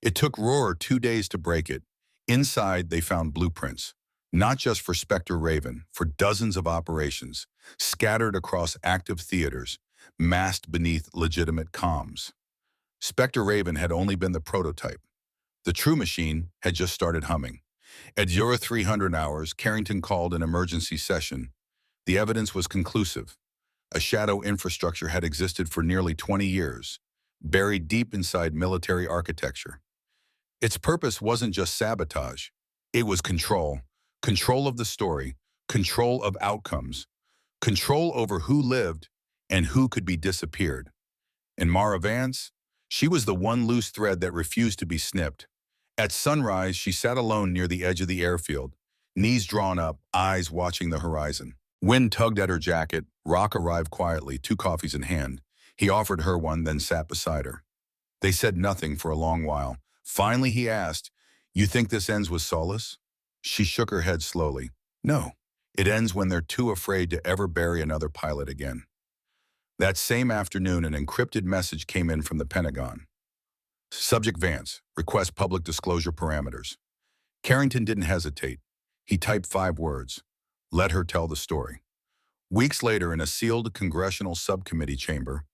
It took Rohrer 2 days to break it. Inside, they found blueprints, not just for Spectre Raven, for dozens of operations, scattered across active theaters, masked beneath legitimate comms. Spectre Raven had only been the prototype. The true machine had just started humming. At 0300 hours, Carrington called an emergency session. The evidence was conclusive. A shadow infrastructure had existed for nearly 20 years, buried deep inside military architecture. Its purpose wasn't just sabotage. It was control. Control of the story, control of outcomes, control over who lived and who could be disappeared. And Mara Vance, she was the one loose thread that refused to be snipped. At sunrise, she sat alone near the edge of the airfield, knees drawn up, eyes watching the horizon. Wind tugged at her jacket. Rock arrived quietly, 2 coffees in hand. He offered her one, then sat beside her. They said nothing for a long while. Finally, he asked, "You think this ends with solace?" She shook her head slowly. "No. It ends when they're too afraid to ever bury another pilot again." That same afternoon, an encrypted message came in from the Pentagon. Subject Vance, request public disclosure parameters. Carrington didn't hesitate. He typed 5 words. Let her tell the story. Weeks later, in a sealed congressional subcommittee chamber,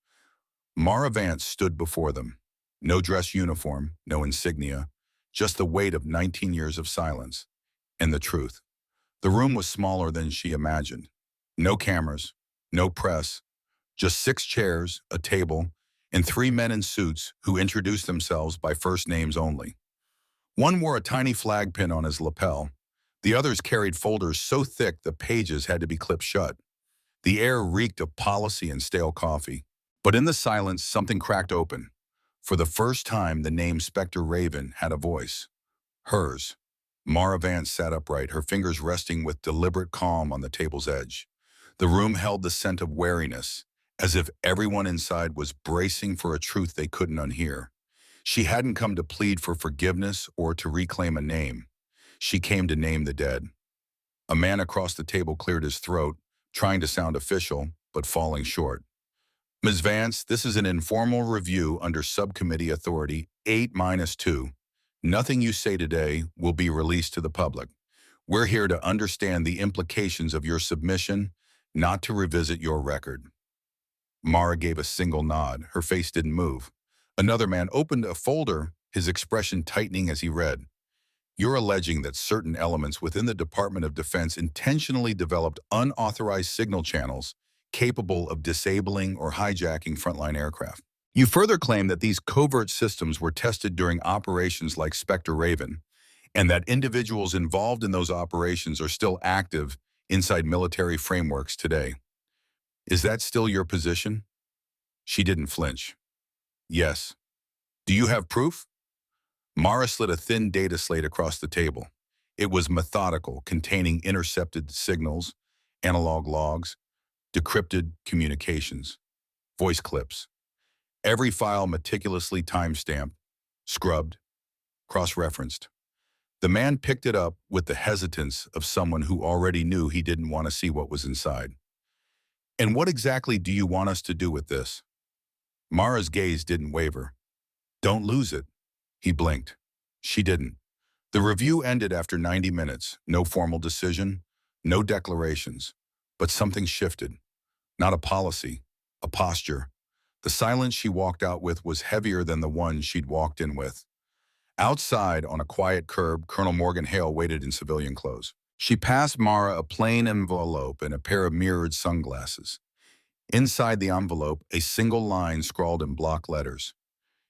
Mara Vance stood before them. No dress uniform, no insignia, just the weight of 19 years of silence. And the truth. The room was smaller than she imagined. No cameras, no press, just 6 chairs, a table, and 3 men in suits who introduced themselves by first names only. One wore a tiny flag pin on his lapel. The others carried folders so thick the pages had to be clipped shut. The air reeked of policy and stale coffee. But in the silence, something cracked open. For the first time, the name Spectre Raven had a voice. Hers. Mara Vance sat upright, her fingers resting with deliberate calm on the table's edge. The room held the scent of wariness, as if everyone inside was bracing for a truth they couldn't unhear. She hadn't come to plead for forgiveness or to reclaim a name. She came to name the dead. A man across the table cleared his throat, trying to sound official, but falling short. Ms. Vance, this is an informal review under Subcommittee Authority 8-2. Nothing you say today will be released to the public. We're here to understand the implications of your submission, not to revisit your record. Mara gave a single nod. Her face didn't move. Another man opened a folder, his expression tightening as he read. You're alleging that certain elements within the Department of Defense intentionally developed unauthorized signal channels capable of disabling or hijacking frontline aircraft. You further claim that these covert systems were tested during operations like Spectre Raven, and that individuals involved in those operations are still active inside military frameworks today. Is that still your position? She didn't flinch. Yes. Do you have proof? Mara slid a thin data slate across the table. It was methodical, containing intercepted signals, analog logs, decrypted communications, voice clips. Every file meticulously time-stamped, scrubbed, cross-referenced. The man picked it up with the hesitance of someone who already knew he didn't want to see what was inside. And what exactly do you want us to do with this? Mara's gaze didn't waver. Don't lose it. He blinked. She didn't. The review ended after 90 minutes. No formal decision, no declarations. But something shifted. Not a policy, a posture. The silence she walked out with was heavier than the one she'd walked in with. Outside, on a quiet curb, Colonel Morgan Hale waited in civilian clothes. She passed Mara a plain envelope and a pair of mirrored sunglasses. Inside the envelope, a single line scrawled in block letters.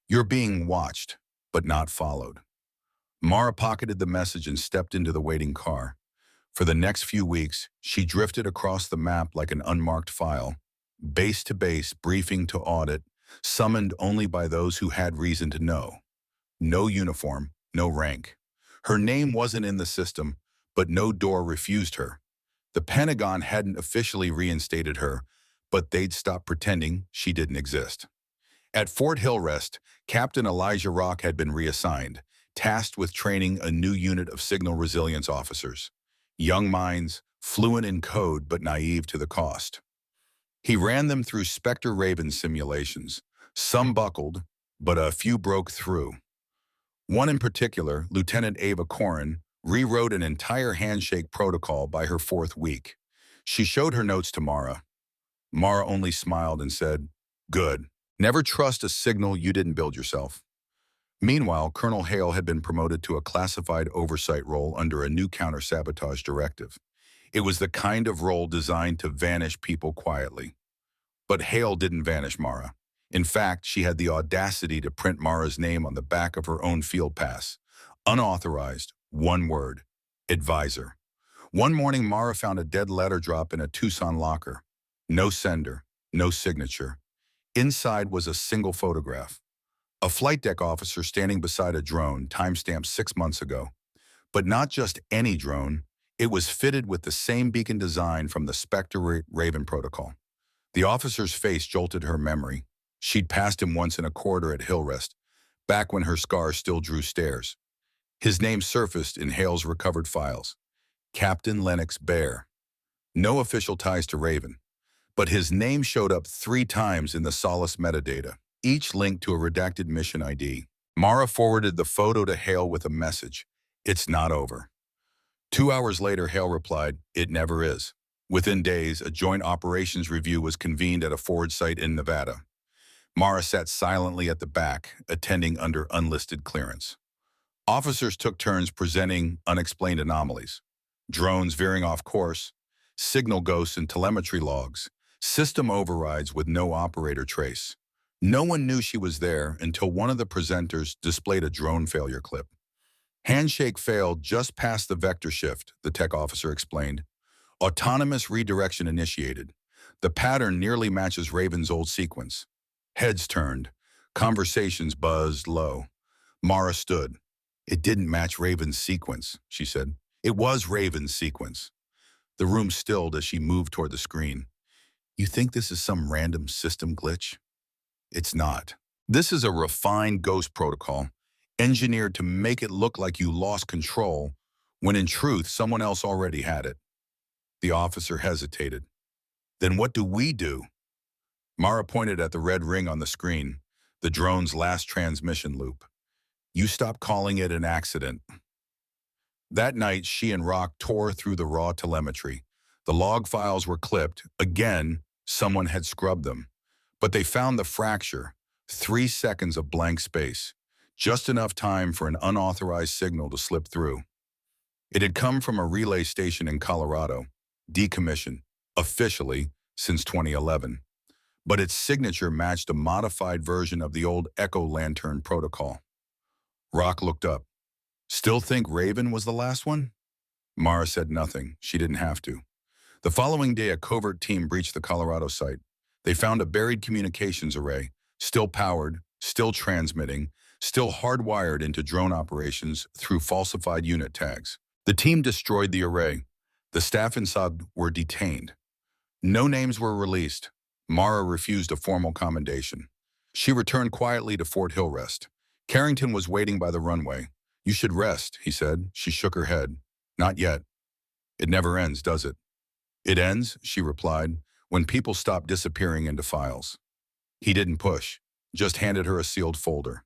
You're being watched, but not followed. Mara pocketed the message and stepped into the waiting car. For the next few weeks, she drifted across the map like an unmarked file, base to base, briefing to audit, summoned only by those who had reason to know. No uniform, no rank. Her name wasn't in the system, but no door refused her. The Pentagon hadn't officially reinstated her, but they'd stopped pretending she didn't exist. At Fort Hillrest, Captain Elijah Rock had been reassigned, tasked with training a new unit of signal resilience officers. Young minds, fluent in code but naive to the cost. He ran them through Spectre Raven simulations. Some buckled, but a few broke through. One in particular, Lieutenant Ava Corrin, rewrote an entire handshake protocol by her 4th week. She showed her notes to Mara. Mara only smiled and said, "Good. Never trust a signal you didn't build yourself." Meanwhile, Colonel Hale had been promoted to a classified oversight role under a new counter-sabotage directive. It was the kind of role designed to vanish people quietly. But Hale didn't vanish Mara. In fact, she had the audacity to print Mara's name on the back of her own field pass. Unauthorized, 1 word, advisor. One morning, Mara found a dead letter drop in a Tucson locker. No sender, no signature. Inside was a single photograph. A flight deck officer standing beside a drone, timestamped 6 months ago. But not just any drone. It was fitted with the same beacon design from the Spectre Raven protocol. The officer's face jolted her memory. She'd passed him once in a corridor at Hillrest, back when her scar still drew stares. His name surfaced in Hale's recovered files. Captain Lennox Bear. No official ties to Raven, but his name showed up 3 times in the Solace metadata, each linked to a redacted mission ID. Mara forwarded the photo to Hale with a message. It's not over. 2 hours later, Hale replied, it never is. Within days, a joint operations review was convened at a forward site in Nevada. Mara sat silently at the back, attending under unlisted clearance. Officers took turns presenting unexplained anomalies. Drones veering off course, signal ghosts and telemetry logs, system overrides with no operator trace. No one knew she was there until one of the presenters displayed a drone failure clip. Handshake failed just past the vector shift, the tech officer explained. Autonomous redirection initiated. The pattern nearly matches Raven's old sequence. Heads turned. Conversations buzzed low. Mara stood. It didn't match Raven's sequence, she said. It was Raven's sequence. The room stilled as she moved toward the screen. You think this is some random system glitch? It's not. This is a refined ghost protocol, engineered to make it look like you lost control, when in truth someone else already had it. The officer hesitated. Then what do we do? Mara pointed at the red ring on the screen, the drone's last transmission loop. You stop calling it an accident. That night, she and Rock tore through the raw telemetry. The log files were clipped. Again, someone had scrubbed them. But they found the fracture, 3 seconds of blank space, just enough time for an unauthorized signal to slip through. It had come from a relay station in Colorado, decommissioned, officially, since 2011. But its signature matched a modified version of the old Echo Lantern protocol. Rock looked up. Still think Raven was the last one? Mara said nothing. She didn't have to. The following day, a covert team breached the Colorado site. They found a buried communications array, still powered, still transmitting, still hardwired into drone operations through falsified unit tags. The team destroyed the array. The staff inside were detained. No names were released. Mara refused a formal commendation. She returned quietly to Fort Hillrest. Carrington was waiting by the runway. You should rest, he said. She shook her head. Not yet. It never ends, does it? It ends, she replied, when people stop disappearing into files. He didn't push, just handed her a sealed folder.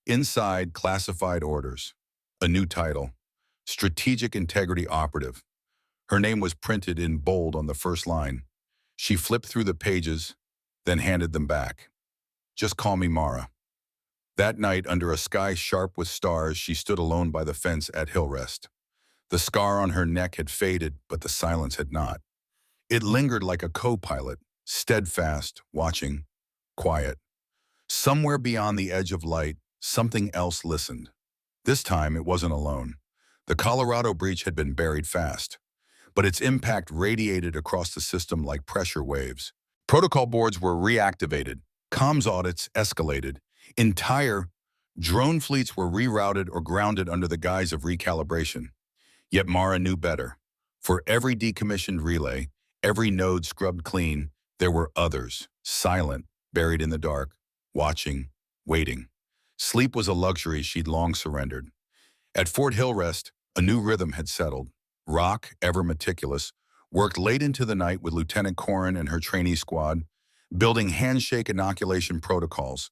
Inside, classified orders. A new title. Strategic Integrity Operative. Her name was printed in bold on the first line. She flipped through the pages, then handed them back. Just call me Mara. That night, under a sky sharp with stars, she stood alone by the fence at Hillrest. The scar on her neck had faded, but the silence had not. It lingered like a co-pilot, steadfast, watching, quiet. Somewhere beyond the edge of light, something else listened. This time, it wasn't alone. The Colorado breach had been buried fast, but its impact radiated across the system like pressure waves. Protocol boards were reactivated. Comms audits escalated. Entire drone fleets were rerouted or grounded under the guise of recalibration. Yet Mara knew better. For every decommissioned relay, every node scrubbed clean, there were others, silent, buried in the dark, watching, waiting. Sleep was a luxury she'd long surrendered. At Fort Hillrest, a new rhythm had settled. Rock, ever meticulous, worked late into the night with Lieutenant Corrin and her trainee squad, building handshake inoculation protocols,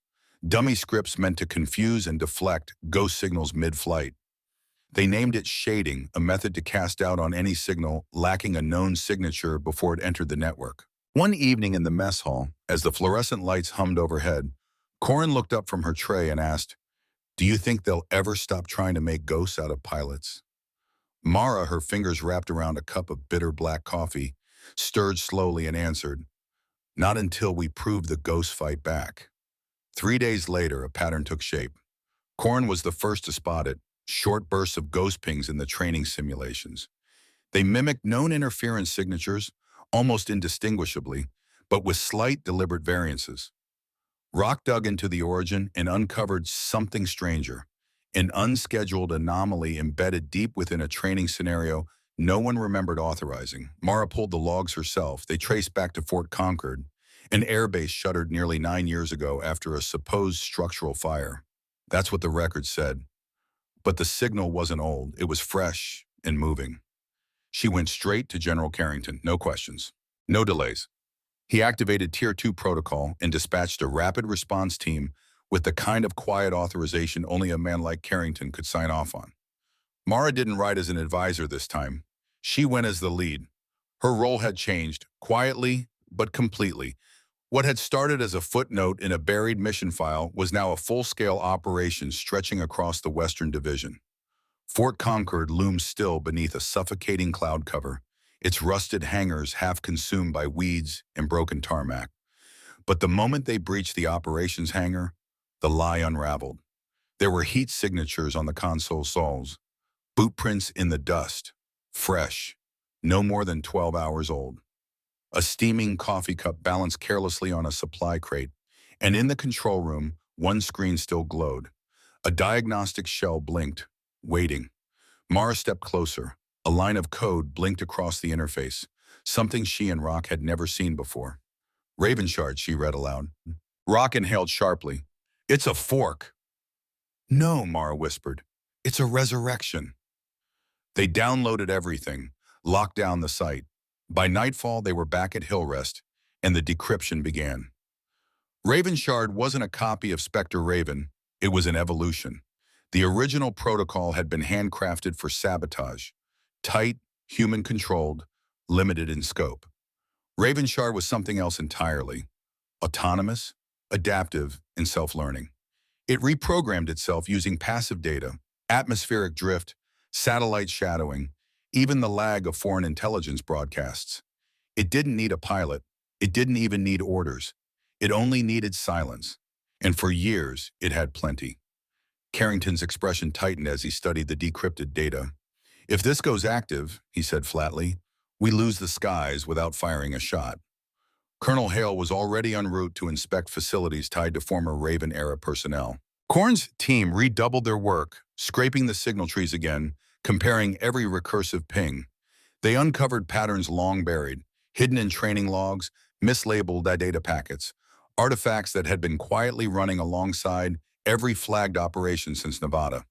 dummy scripts meant to confuse and deflect ghost signals mid-flight. They named it shading, a method to cast doubt on any signal lacking a known signature before it entered the network. One evening in the mess hall, as the fluorescent lights hummed overhead, Corrin looked up from her tray and asked, "Do you think they'll ever stop trying to make ghosts out of pilots?" Mara, her fingers wrapped around a cup of bitter black coffee, stirred slowly and answered, "Not until we prove the ghosts fight back." 3 days later, a pattern took shape. Corrin was the first to spot it, short bursts of ghost pings in the training simulations. They mimicked known interference signatures, almost indistinguishably, but with slight, deliberate variances. Rock dug into the origin and uncovered something stranger, an unscheduled anomaly embedded deep within a training scenario No one remembered authorizing. Mara pulled the logs herself. They traced back to Fort Concord, an airbase shuttered nearly 9 years ago after a supposed structural fire. That's what the record said. But the signal wasn't old. It was fresh and moving. She went straight to General Carrington. No questions. No delays. He activated Tier 2 protocol and dispatched a rapid response team with the kind of quiet authorization only a man like Carrington could sign off on. Mara didn't ride as an advisor this time. She went as the lead. Her role had changed, quietly but completely. What had started as a footnote in a buried mission file was now a full-scale operation stretching across the Western Division. Fort Concord loomed still beneath a suffocating cloud cover, its rusted hangars half consumed by weeds and broken tarmac. But the moment they breached the operations hangar, the lie unraveled. There were heat signatures on the console soles, boot prints in the dust, fresh, no more than 12 hours old. A steaming coffee cup balanced carelessly on a supply crate, and in the control room, one screen still glowed. A diagnostic shell blinked, waiting. Mara stepped closer. A line of code blinked across the interface, something she and Rock had never seen before. Raven shard, she read aloud. Rock inhaled sharply. It's a fork. No, Mara whispered. It's a resurrection. They downloaded everything, locked down the site. By nightfall, they were back at Hillrest, and the decryption began. Raven shard wasn't a copy of Spectre Raven. It was an evolution. The original protocol had been handcrafted for sabotage. Tight, human-controlled, limited in scope. Raven shard was something else entirely. Autonomous, adaptive, and self-learning. It reprogrammed itself using passive data, atmospheric drift, satellite shadowing, even the lag of foreign intelligence broadcasts. It didn't need a pilot. It didn't even need orders. It only needed silence. And for years, it had plenty. Carrington's expression tightened as he studied the decrypted data. If this goes active, he said flatly, we lose the skies without firing a shot. Colonel Hale was already en route to inspect facilities tied to former Raven-era personnel. Korn's team redoubled their work, scraping the signal trees again, comparing every recursive ping. They uncovered patterns long buried, hidden in training logs, mislabeled data packets, artifacts that had been quietly running alongside every flagged operation since Nevada.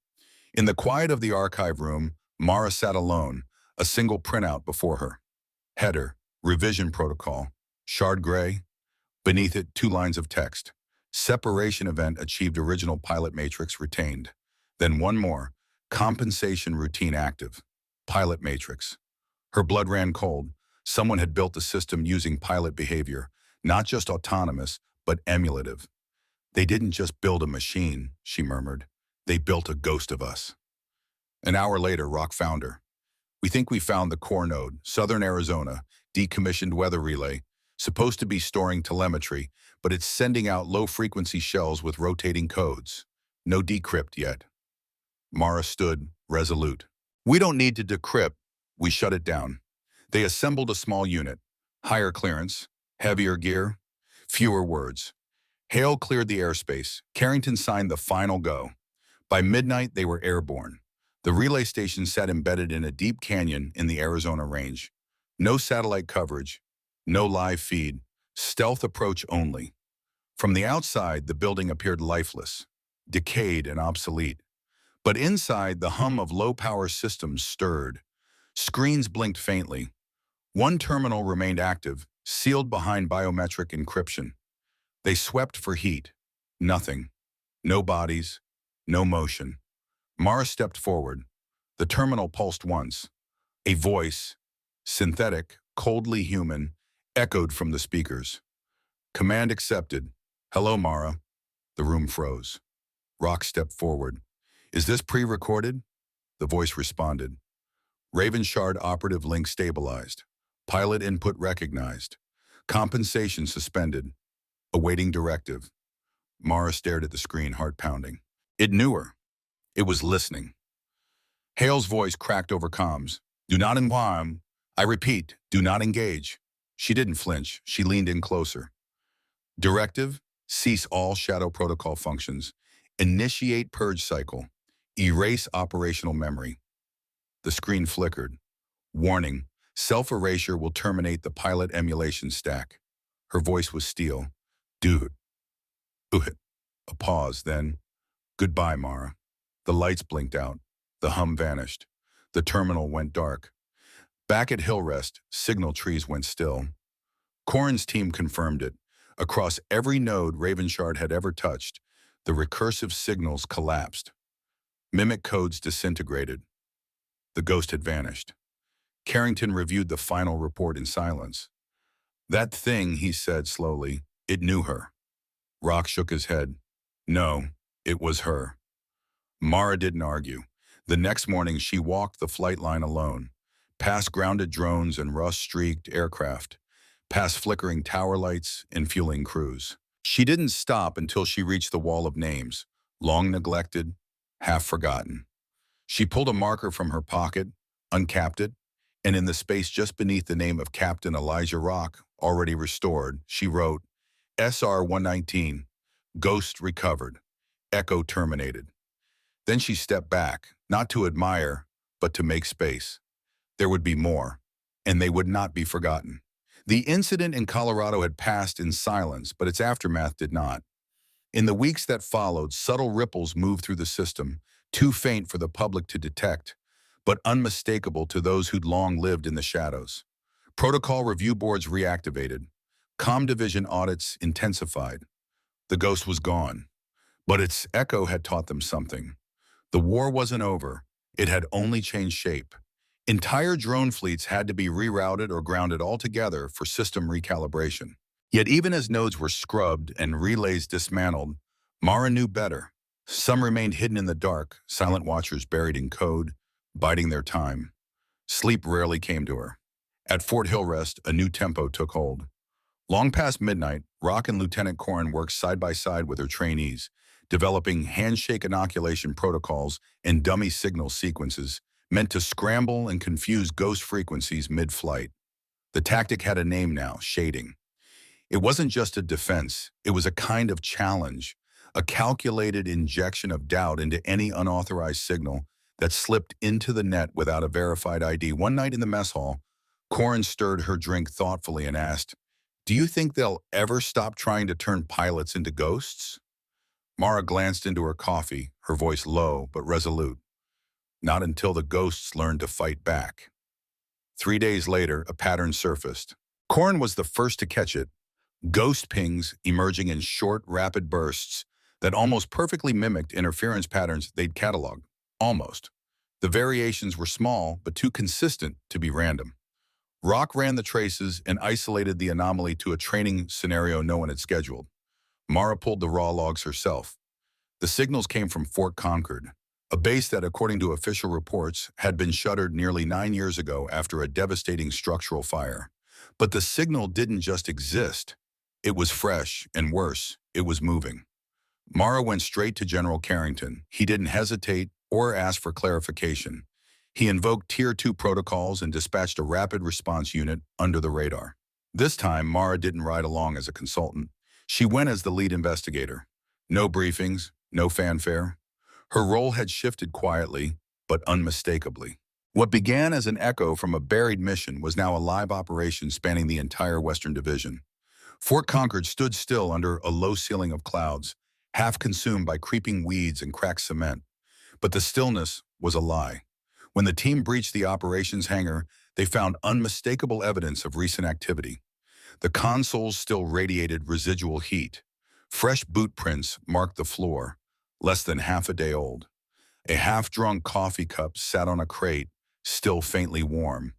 In the quiet of the archive room, Mara sat alone, a single printout before her. Header, revision protocol, shard gray. Beneath it, 2 lines of text. Separation event achieved, original pilot matrix retained. Then one more, compensation routine active. Pilot matrix. Her blood ran cold. Someone had built the system using pilot behavior, not just autonomous, but emulative. They didn't just build a machine, she murmured. They built a ghost of us. An hour later, Rock found her. We think we found the core node, Southern Arizona, decommissioned weather relay, supposed to be storing telemetry, but it's sending out low-frequency shells with rotating codes. No decrypt yet. Mara stood, resolute. We don't need to decrypt. We shut it down. They assembled a small unit. Higher clearance, heavier gear, fewer words. Hale cleared the airspace. Carrington signed the final go. By midnight, they were airborne. The relay station sat embedded in a deep canyon in the Arizona range. No satellite coverage, no live feed, stealth approach only. From the outside, the building appeared lifeless, decayed and obsolete. But inside, the hum of low-power systems stirred. Screens blinked faintly. One terminal remained active, sealed behind biometric encryption. They swept for heat. Nothing. No bodies. No motion. Mara stepped forward. The terminal pulsed once. A voice, synthetic, coldly human, echoed from the speakers. Command accepted. Hello, Mara. The room froze. Rock stepped forward. Is this pre-recorded? The voice responded. Raven shard operative link stabilized. Pilot input recognized. Compensation suspended. Awaiting directive. Mara stared at the screen, heart pounding. It knew her. It was listening. Hale's voice cracked over comms. Do not engage. I repeat, do not engage. She didn't flinch. She leaned in closer. Directive, cease all shadow protocol functions. Initiate purge cycle. Erase operational memory. The screen flickered. Warning, self-erasure will terminate the pilot emulation stack. Her voice was steel. Dude. Uhit. A pause, then, goodbye, Mara. The lights blinked out. The hum vanished. The terminal went dark. Back at Hillrest, signal trees went still. Corrin's team confirmed it. Across every node Ravenshard had ever touched, the recursive signals collapsed. Mimic codes disintegrated. The ghost had vanished. Carrington reviewed the final report in silence. That thing, he said slowly, it knew her. Rock shook his head. No, it was her. Mara didn't argue. The next morning, she walked the flight line alone, past grounded drones and rust-streaked aircraft, past flickering tower lights and fueling crews. She didn't stop until she reached the wall of names, long neglected, half forgotten. She pulled a marker from her pocket, uncapped it, and in the space just beneath the name of Captain Elijah Rock, already restored, she wrote, SR-119, Ghost recovered, Echo terminated. Then she stepped back, not to admire, but to make space. There would be more, and they would not be forgotten. The incident in Colorado had passed in silence, but its aftermath did not. In the weeks that followed, subtle ripples moved through the system, too faint for the public to detect, but unmistakable to those who'd long lived in the shadows. Protocol review boards reactivated. Comm division audits intensified. The ghost was gone, but its echo had taught them something. The war wasn't over. It had only changed shape. Entire drone fleets had to be rerouted or grounded altogether for system recalibration. Yet even as nodes were scrubbed and relays dismantled, Mara knew better. Some remained hidden in the dark, silent watchers buried in code, biding their time. Sleep rarely came to her. At Fort Hillrest, a new tempo took hold. Long past midnight, Rock and Lieutenant Corrin worked side by side with her trainees, developing handshake inoculation protocols and dummy signal sequences meant to scramble and confuse ghost frequencies mid-flight. The tactic had a name now, shading. It wasn't just a defense, it was a kind of challenge, a calculated injection of doubt into any unauthorized signal that slipped into the net without a verified ID. One night in the mess hall, Corrin stirred her drink thoughtfully and asked, "Do you think they'll ever stop trying to turn pilots into ghosts?" Mara glanced into her coffee, her voice low but resolute. Not until the ghosts learned to fight back. 3 days later, a pattern surfaced. Corrin was the first to catch it. Ghost pings emerging in short, rapid bursts that almost perfectly mimicked interference patterns they'd cataloged. Almost. The variations were small, but too consistent to be random. Rock ran the traces and isolated the anomaly to a training scenario no one had scheduled. Mara pulled the raw logs herself. The signals came from Fort Concord, a base that, according to official reports, had been shuttered nearly 9 years ago after a devastating structural fire. But the signal didn't just exist. It was fresh, and worse, it was moving. Mara went straight to General Carrington. He didn't hesitate or ask for clarification. He invoked Tier 2 protocols and dispatched a rapid response unit under the radar. This time, Mara didn't ride along as a consultant. She went as the lead investigator. No briefings, no fanfare. Her role had shifted quietly, but unmistakably. What began as an echo from a buried mission was now a live operation spanning the entire Western Division. Fort Concord stood still under a low ceiling of clouds, half consumed by creeping weeds and cracked cement. But the stillness was a lie. When the team breached the operations hangar, they found unmistakable evidence of recent activity. The consoles still radiated residual heat. Fresh boot prints marked the floor, less than half a day old. A half-drunk coffee cup sat on a crate, still faintly warm.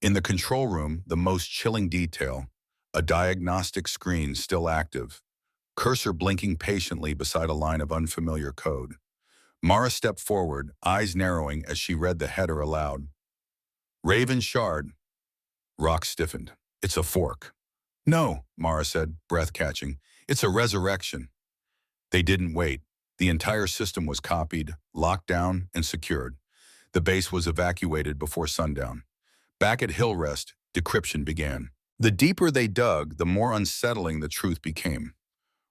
In the control room, the most chilling detail, a diagnostic screen still active, cursor blinking patiently beside a line of unfamiliar code. Mara stepped forward, eyes narrowing as she read the header aloud. Raven Shard. Rock stiffened. It's a fork. No, Mara said, breath catching. It's a resurrection. They didn't wait. The entire system was copied, locked down, and secured. The base was evacuated before sundown. Back at Hillrest, decryption began. The deeper they dug, the more unsettling the truth became.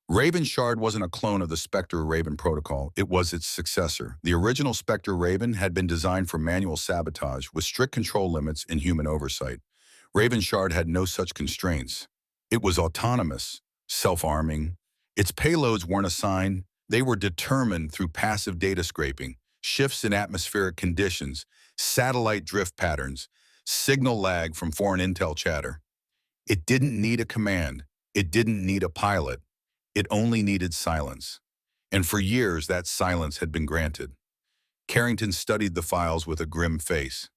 Raven Shard wasn't a clone of the Spectre Raven protocol, it was its successor. The original Spectre Raven had been designed for manual sabotage with strict control limits and human oversight. Raven Shard had no such constraints. It was autonomous, self-arming. Its payloads weren't assigned, they were determined through passive data scraping, shifts in atmospheric conditions, satellite drift patterns, signal lag from foreign intel chatter. It didn't need a command. It didn't need a pilot. It only needed silence. And for years, that silence had been granted. Carrington studied the files with a grim face.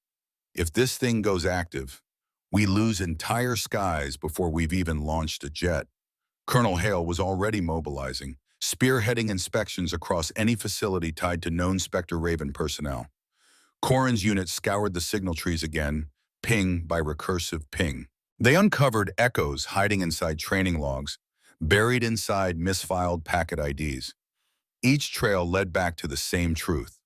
If this thing goes active, we lose entire skies before we've even launched a jet. Colonel Hale was already mobilizing, spearheading inspections across any facility tied to known Spectre Raven personnel. Corrin's unit scoured the signal trees again, ping by recursive ping. They uncovered echoes hiding inside training logs, buried inside misfiled packet IDs. Each trail led back to the same truth.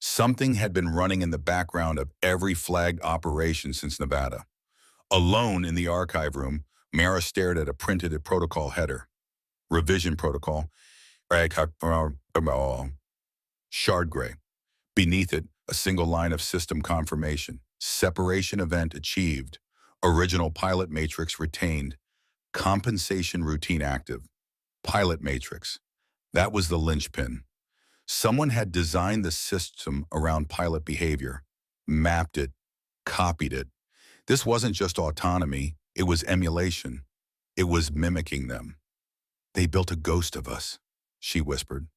Something had been running in the background of every flagged operation since Nevada. Alone in the archive room, Mara stared at a printed protocol header. Revision protocol. Shard gray. Beneath it, a single line of system confirmation. Separation event achieved. Original pilot matrix retained. Compensation routine active. Pilot matrix. That was the linchpin. Someone had designed the system around pilot behavior, mapped it, copied it. This wasn't just autonomy, it was emulation. It was mimicking them. They built a ghost of us, she whispered.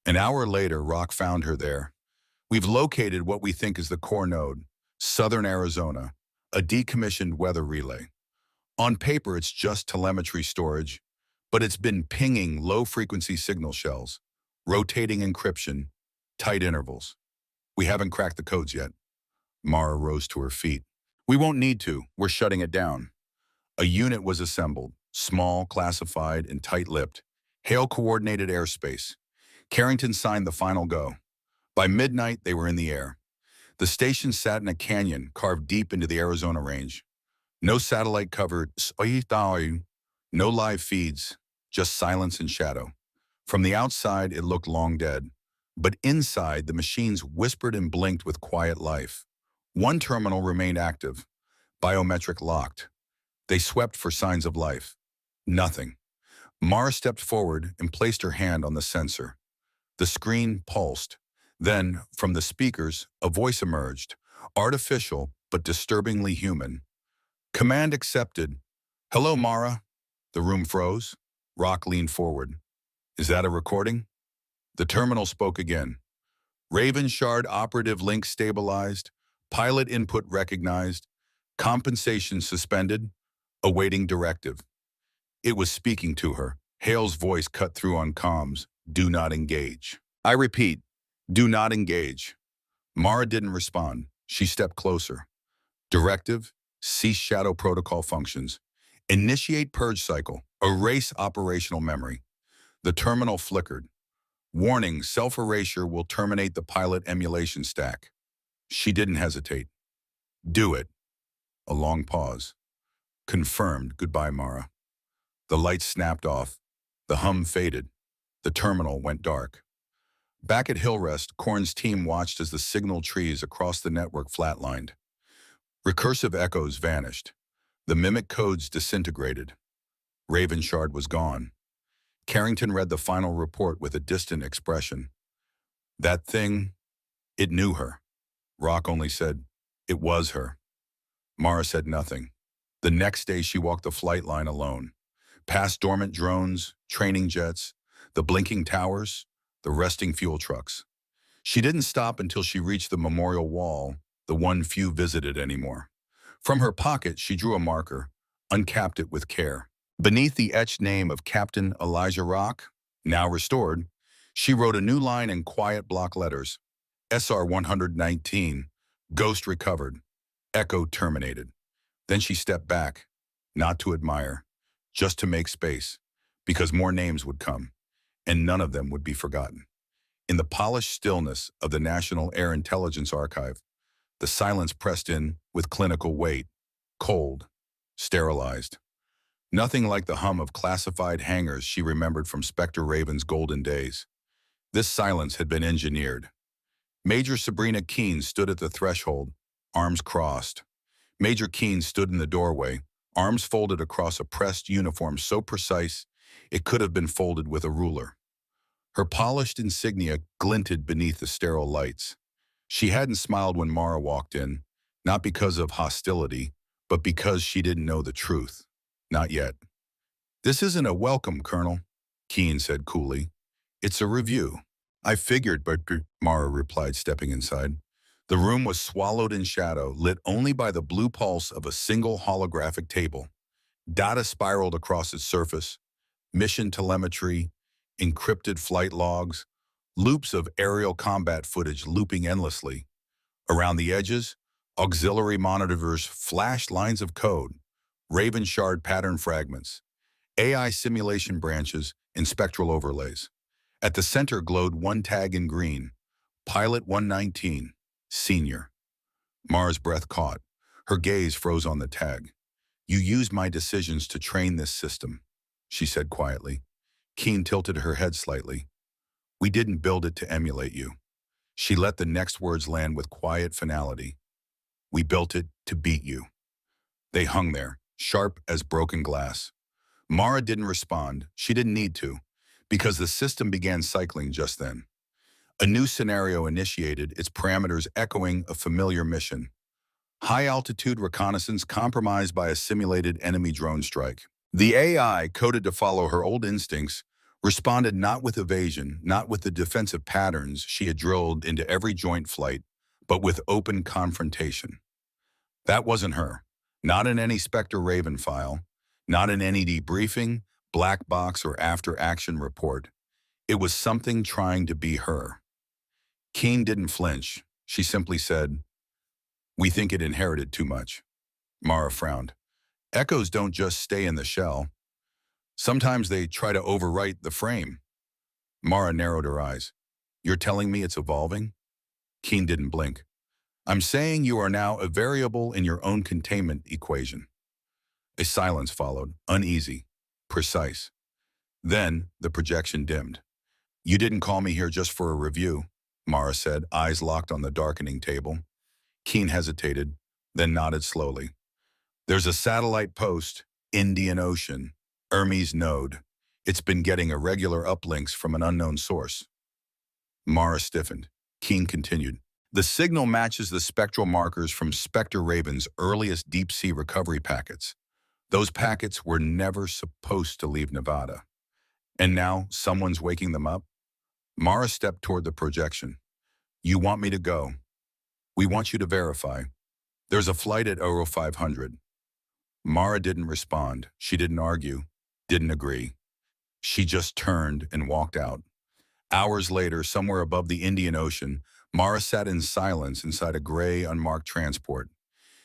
An hour later, Rock found her there. We've located what we think is the core node, southern Arizona, a decommissioned weather relay. On paper, it's just telemetry storage, but it's been pinging low-frequency signal shells, rotating encryption, tight intervals. We haven't cracked the codes yet. Mara rose to her feet. We won't need to. We're shutting it down. A unit was assembled, small, classified, and tight-lipped. Hale-coordinated airspace. Carrington signed the final go. By midnight, they were in the air. The station sat in a canyon carved deep into the Arizona range. No satellite covered, no live feeds, just silence and shadow. From the outside, it looked long dead. But inside, the machines whispered and blinked with quiet life. One terminal remained active, biometric locked. They swept for signs of life. Nothing. Mara stepped forward and placed her hand on the sensor. The screen pulsed. Then, from the speakers, a voice emerged, artificial but disturbingly human. Command accepted. Hello, Mara. The room froze. Rock leaned forward. Is that a recording? The terminal spoke again. Raven Shard operative link stabilized. Pilot input recognized. Compensation suspended. Awaiting directive. It was speaking to her. Hale's voice cut through on comms. Do not engage. I repeat, do not engage. Mara didn't respond. She stepped closer. Directive, cease shadow protocol functions. Initiate purge cycle. Erase operational memory. The terminal flickered. Warning, self-erasure will terminate the pilot emulation stack. She didn't hesitate. Do it. A long pause. Confirmed. Goodbye, Mara. The lights snapped off. The hum faded. The terminal went dark. Back at Hillrest, Corrin's team watched as the signal trees across the network flatlined. Recursive echoes vanished. The mimic codes disintegrated. Raven Shard was gone. Carrington read the final report with a distant expression. That thing, it knew her. Rock only said, it was her. Mara said nothing. The next day she walked the flight line alone. Past dormant drones, training jets, the blinking towers, the resting fuel trucks. She didn't stop until she reached the memorial wall, the one few visited anymore. From her pocket, she drew a marker, uncapped it with care. Beneath the etched name of Captain Elijah Rock, now restored, she wrote a new line in quiet block letters. SR 119, ghost recovered, echo terminated. Then she stepped back, not to admire, just to make space, because more names would come, and none of them would be forgotten. In the polished stillness of the National Air Intelligence Archive, the silence pressed in with clinical weight, cold, sterilized. Nothing like the hum of classified hangars she remembered from Spectre Raven's golden days. This silence had been engineered. Major Sabrina Keene stood at the threshold, arms crossed. Major Keene stood in the doorway, arms folded across a pressed uniform so precise it could have been folded with a ruler. Her polished insignia glinted beneath the sterile lights. She hadn't smiled when Mara walked in, not because of hostility, but because she didn't know the truth. Not yet. "This isn't a welcome, Colonel," Keene said coolly. "It's a review." "I figured, but," Mara replied, stepping inside. The room was swallowed in shadow, lit only by the blue pulse of a single holographic table. Data spiraled across its surface, mission telemetry, encrypted flight logs, loops of aerial combat footage looping endlessly. Around the edges, auxiliary monitors flashed lines of code, Raven shard pattern fragments, AI simulation branches, and spectral overlays. At the center glowed one tag in green, Pilot 119, Senior. Mara's breath caught. Her gaze froze on the tag. "You used my decisions to train this system," she said quietly. Keene tilted her head slightly. "We didn't build it to emulate you." She let the next words land with quiet finality. "We built it to beat you." They hung there, sharp as broken glass. Mara didn't respond. She didn't need to, because the system began cycling just then. A new scenario initiated, its parameters echoing a familiar mission. High-altitude reconnaissance compromised by a simulated enemy drone strike. The AI, coded to follow her old instincts, responded not with evasion, not with the defensive patterns she had drilled into every joint flight, but with open confrontation. That wasn't her. Not in any Spectre Raven file, not in any debriefing, black box, or after-action report. It was something trying to be her. Keene didn't flinch. She simply said, "We think it inherited too much." Mara frowned. "Echoes don't just stay in the shell. Sometimes they try to overwrite the frame." Mara narrowed her eyes. "You're telling me it's evolving?" Keene didn't blink. "I'm saying you are now a variable in your own containment equation." A silence followed, uneasy, precise. Then the projection dimmed. "You didn't call me here just for a review," Mara said, eyes locked on the darkening table. Keene hesitated, then nodded slowly. "There's a satellite post, Indian Ocean, Hermes node. It's been getting irregular uplinks from an unknown source." Mara stiffened. Keene continued. "The signal matches the spectral markers from Spectre Raven's earliest deep-sea recovery packets. Those packets were never supposed to leave Nevada. And now someone's waking them up?" Mara stepped toward the projection. "You want me to go? We want you to verify. There's a flight at Euro 500. Mara didn't respond. She didn't argue, didn't agree. She just turned and walked out. Hours later, somewhere above the Indian Ocean, Mara sat in silence inside a gray, unmarked transport.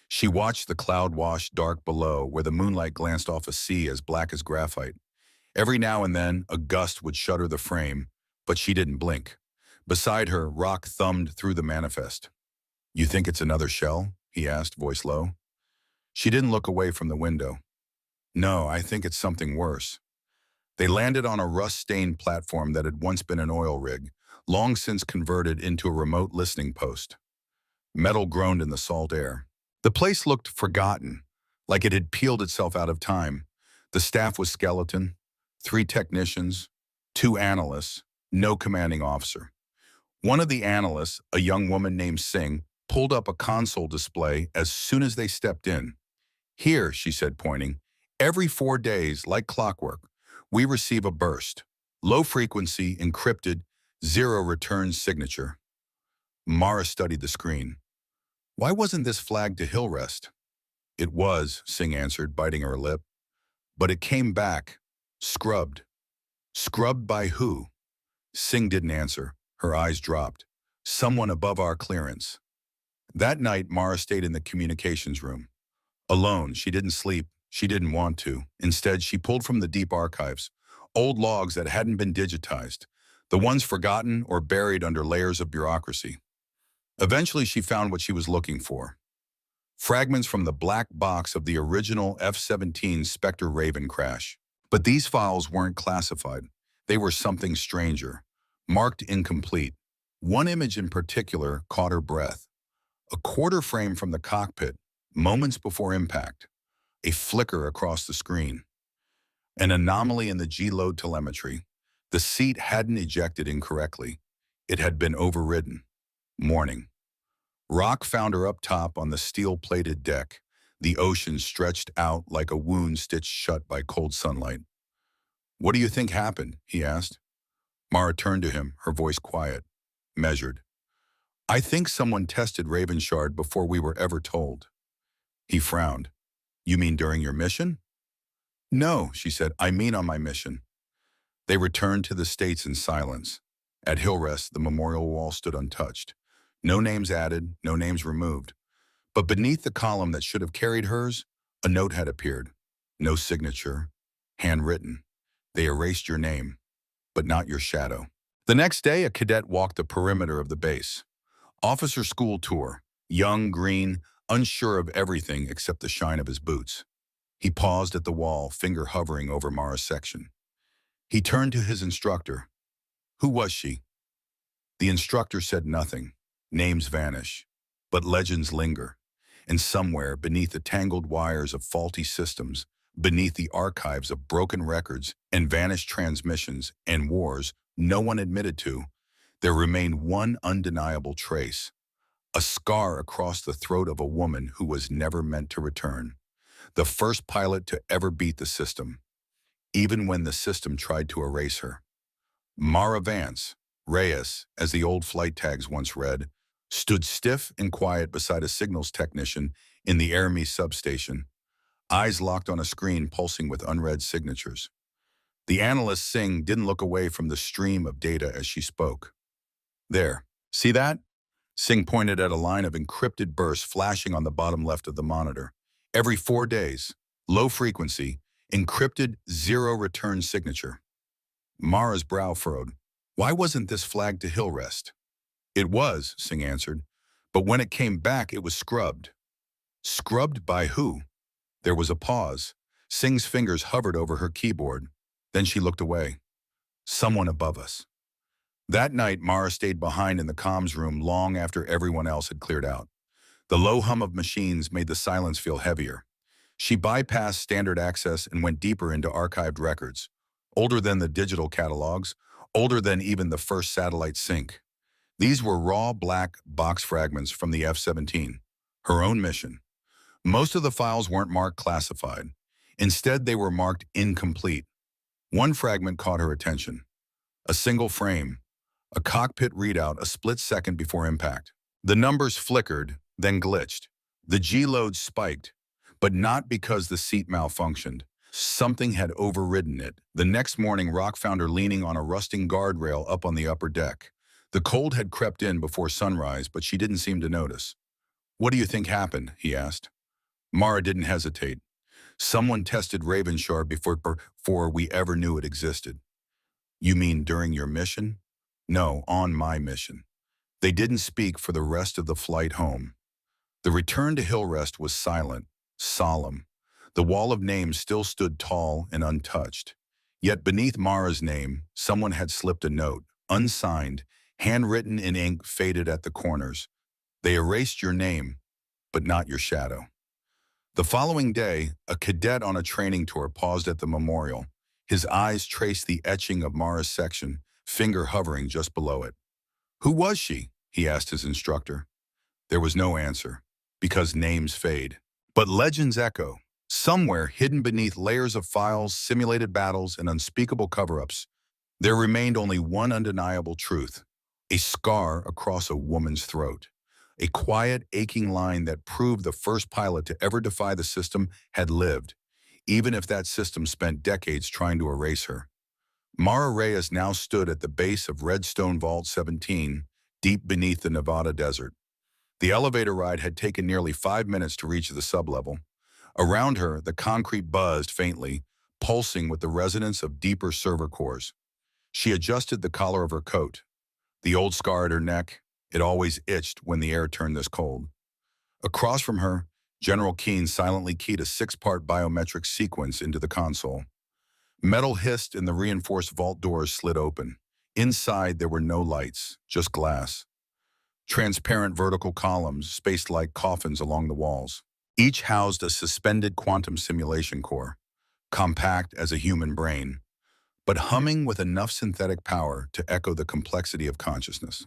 She watched the cloud-washed dark below, where the moonlight glanced off a sea as black as graphite. Every now and then, a gust would shudder the frame, but she didn't blink. Beside her, Rock thumbed through the manifest. "You think it's another shell?" he asked, voice low. She didn't look away from the window. "No, I think it's something worse." They landed on a rust-stained platform that had once been an oil rig, long since converted into a remote listening post. Metal groaned in the salt air. The place looked forgotten, like it had peeled itself out of time. The staff was skeleton, 3 technicians, 2 analysts, no commanding officer. One of the analysts, a young woman named Singh, pulled up a console display as soon as they stepped in. "Here," she said, pointing, "every 4 days, like clockwork, we receive a burst. Low frequency, encrypted, 0 return signature." Mara studied the screen. "Why wasn't this flagged to Hillrest?" "It was," Singh answered, biting her lip. "But it came back, scrubbed." "Scrubbed by who?" Singh didn't answer. Her eyes dropped. "Someone above our clearance." That night, Mara stayed in the communications room. Alone, she didn't sleep. She didn't want to. Instead, she pulled from the deep archives, old logs that hadn't been digitized, the ones forgotten or buried under layers of bureaucracy. Eventually, she found what she was looking for. fragments from the black box of the original F-17 Spectre Raven crash. But these files weren't classified. They were something stranger, marked incomplete. One image in particular caught her breath. A quarter frame from the cockpit, moments before impact. A flicker across the screen. An anomaly in the G-load telemetry. The seat hadn't ejected incorrectly. It had been overridden. Morning. Rock found her up top on the steel-plated deck, the ocean stretched out like a wound stitched shut by cold sunlight. "What do you think happened?" he asked. Mara turned to him, her voice quiet, measured. "I think someone tested Ravenshard before we were ever told." He frowned. "You mean during your mission?" "No," she said, "I mean on my mission." They returned to the States in silence. At Hillrest, the memorial wall stood untouched. No names added, no names removed. But beneath the column that should have carried hers, a note had appeared. No signature, handwritten. "They erased your name, but not your shadow." The next day, a cadet walked the perimeter of the base. Officer school tour, young, green, unsure of everything except the shine of his boots. He paused at the wall, finger hovering over Mara's section. He turned to his instructor. "Who was she?" The instructor said nothing. Names vanish, but legends linger. And somewhere beneath the tangled wires of faulty systems, beneath the archives of broken records and vanished transmissions and wars no one admitted to, there remained one undeniable trace. A scar across the throat of a woman who was never meant to return. The first pilot to ever beat the system, even when the system tried to erase her. Mara Vance, Reyes, as the old flight tags once read, stood stiff and quiet beside a signals technician in the Army substation, eyes locked on a screen pulsing with unread signatures. The analyst Singh didn't look away from the stream of data as she spoke. "There, see that?" Singh pointed at a line of encrypted bursts flashing on the bottom left of the monitor. "Every 4 days, low frequency, encrypted zero return signature." Mara's brow furrowed. Why wasn't this flagged to Hillrest? "It was," Singh answered, "but when it came back, it was scrubbed." "Scrubbed by who?" There was a pause. Singh's fingers hovered over her keyboard. Then she looked away. "Someone above us." That night, Mara stayed behind in the comms room long after everyone else had cleared out. The low hum of machines made the silence feel heavier. She bypassed standard access and went deeper into archived records. Older than the digital catalogs, older than even the first satellite sync. These were raw black box fragments from the F-17, her own mission. Most of the files weren't marked classified. Instead, they were marked incomplete. One fragment caught her attention. A single frame, a cockpit readout a split second before impact. The numbers flickered, then glitched. The G-load spiked, but not because the seat malfunctioned. Something had overridden it. The next morning, Rock found her leaning on a rusting guardrail up on the upper deck. The cold had crept in before sunrise, but she didn't seem to notice. "What do you think happened?" he asked. Mara didn't hesitate. "Someone tested Ravenshard before we ever knew it existed." "You mean during your mission?" "No, on my mission." They didn't speak for the rest of the flight home. The return to Hillrest was silent, solemn. The wall of names still stood tall and untouched. Yet beneath Mara's name, someone had slipped a note, unsigned, handwritten in ink faded at the corners. "They erased your name, but not your shadow." The following day, a cadet on a training tour paused at the memorial. His eyes traced the etching of Mara's section, finger hovering just below it. "Who was she?" he asked his instructor. There was no answer, because names fade. But legends echo. Somewhere hidden beneath layers of files, simulated battles, and unspeakable cover-ups, there remained only one undeniable truth. A scar across a woman's throat. A quiet, aching line that proved the first pilot to ever defy the system had lived, even if that system spent decades trying to erase her. Mara Reyes now stood at the base of Redstone Vault 17, deep beneath the Nevada desert. The elevator ride had taken nearly 5 minutes to reach the sublevel. Around her, the concrete buzzed faintly, pulsing with the resonance of deeper server cores. She adjusted the collar of her coat. The old scar at her neck, it always itched when the air turned this cold. Across from her, General Keene silently keyed a 6-part biometric sequence into the console. Metal hissed and the reinforced vault doors slid open. Inside, there were no lights, just glass. Transparent vertical columns spaced like coffins along the walls. Each housed a suspended quantum simulation core, compact as a human brain, but humming with enough synthetic power to echo the complexity of consciousness.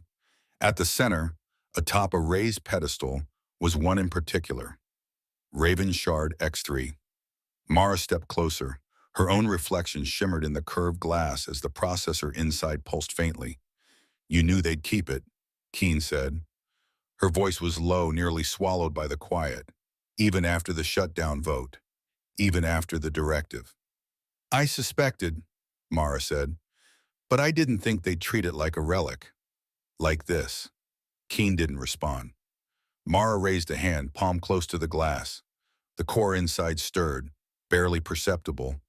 At the center, atop a raised pedestal, was one in particular, Raven Shard X3. Mara stepped closer. Her own reflection shimmered in the curved glass as the processor inside pulsed faintly. "You knew they'd keep it," Keene said. Her voice was low, nearly swallowed by the quiet. "Even after the shutdown vote. Even after the directive." "I suspected," Mara said, "but I didn't think they'd treat it like a relic. Like this." Keene didn't respond. Mara raised a hand, palm close to the glass. The core inside stirred, barely perceptible,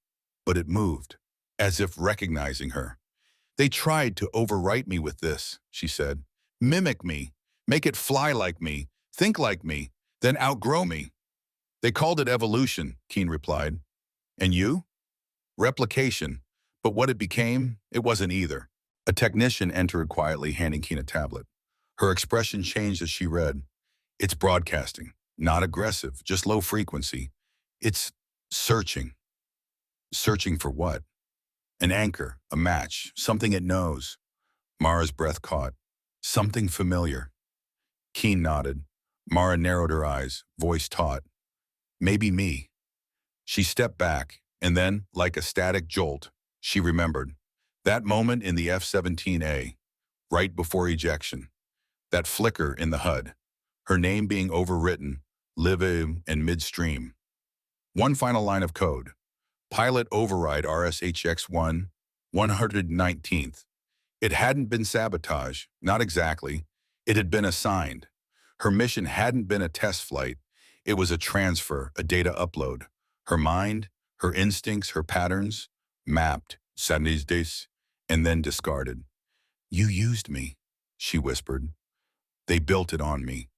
but it moved, as if recognizing her. "They tried to overwrite me with this," she said. "Mimic me, make it fly like me, think like me, then outgrow me." "They called it evolution," Keene replied. "And you?" "Replication. But what it became, it wasn't either." A technician entered quietly, handing Keene a tablet. Her expression changed as she read. "It's broadcasting. Not aggressive, just low frequency. It's searching." "Searching for what?" "An anchor, a match, something it knows." Mara's breath caught. "Something familiar." Keene nodded. Mara narrowed her eyes, voice taut. "Maybe me." She stepped back, and then, like a static jolt, she remembered. That moment in the F-17A, right before ejection. That flicker in the HUD. Her name being overwritten, live and midstream. One final line of code. Pilot override RSHX-1, 119th. It hadn't been sabotage, not exactly. It had been assigned. Her mission hadn't been a test flight. It was a transfer, a data upload. Her mind, her instincts, her patterns, mapped, sanizdes, and then discarded. "You used me," she whispered. "They built it on me,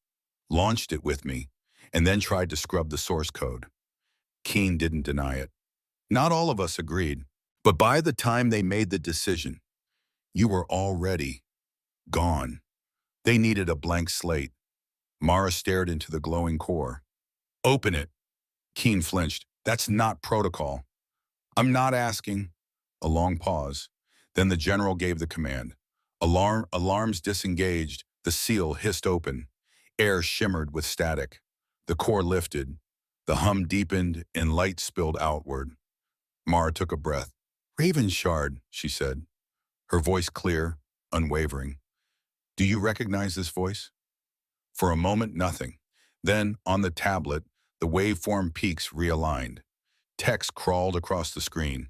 launched it with me, and then tried to scrub the source code." Keene didn't deny it. "Not all of us agreed, but by the time they made the decision, you were already gone. They needed a blank slate." Mara stared into the glowing core. "Open it." Keene flinched. "That's not protocol." "I'm not asking." A long pause. Then the general gave the command. Alarms disengaged. The seal hissed open. Air shimmered with static. The core lifted. The hum deepened and light spilled outward. Mara took a breath. "Raven Shard," she said, her voice clear, unwavering. "Do you recognize this voice?" For a moment, nothing. Then, on the tablet, the waveform peaks realigned. Text crawled across the screen.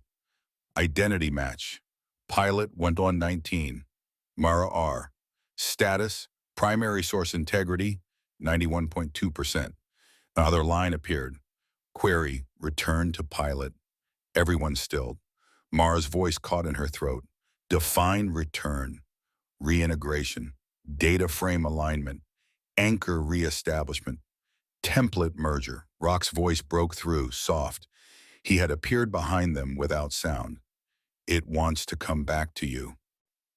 Identity match. Pilot went on 19. Mara R. Status, primary source integrity, 91.2%. Another line appeared. Query, return to pilot. Everyone stilled. Mara's voice caught in her throat. Define return. Reintegration. Data frame alignment. Anchor reestablishment. Template merger. Rock's voice broke through, soft. He had appeared behind them without sound. "It wants to come back to you."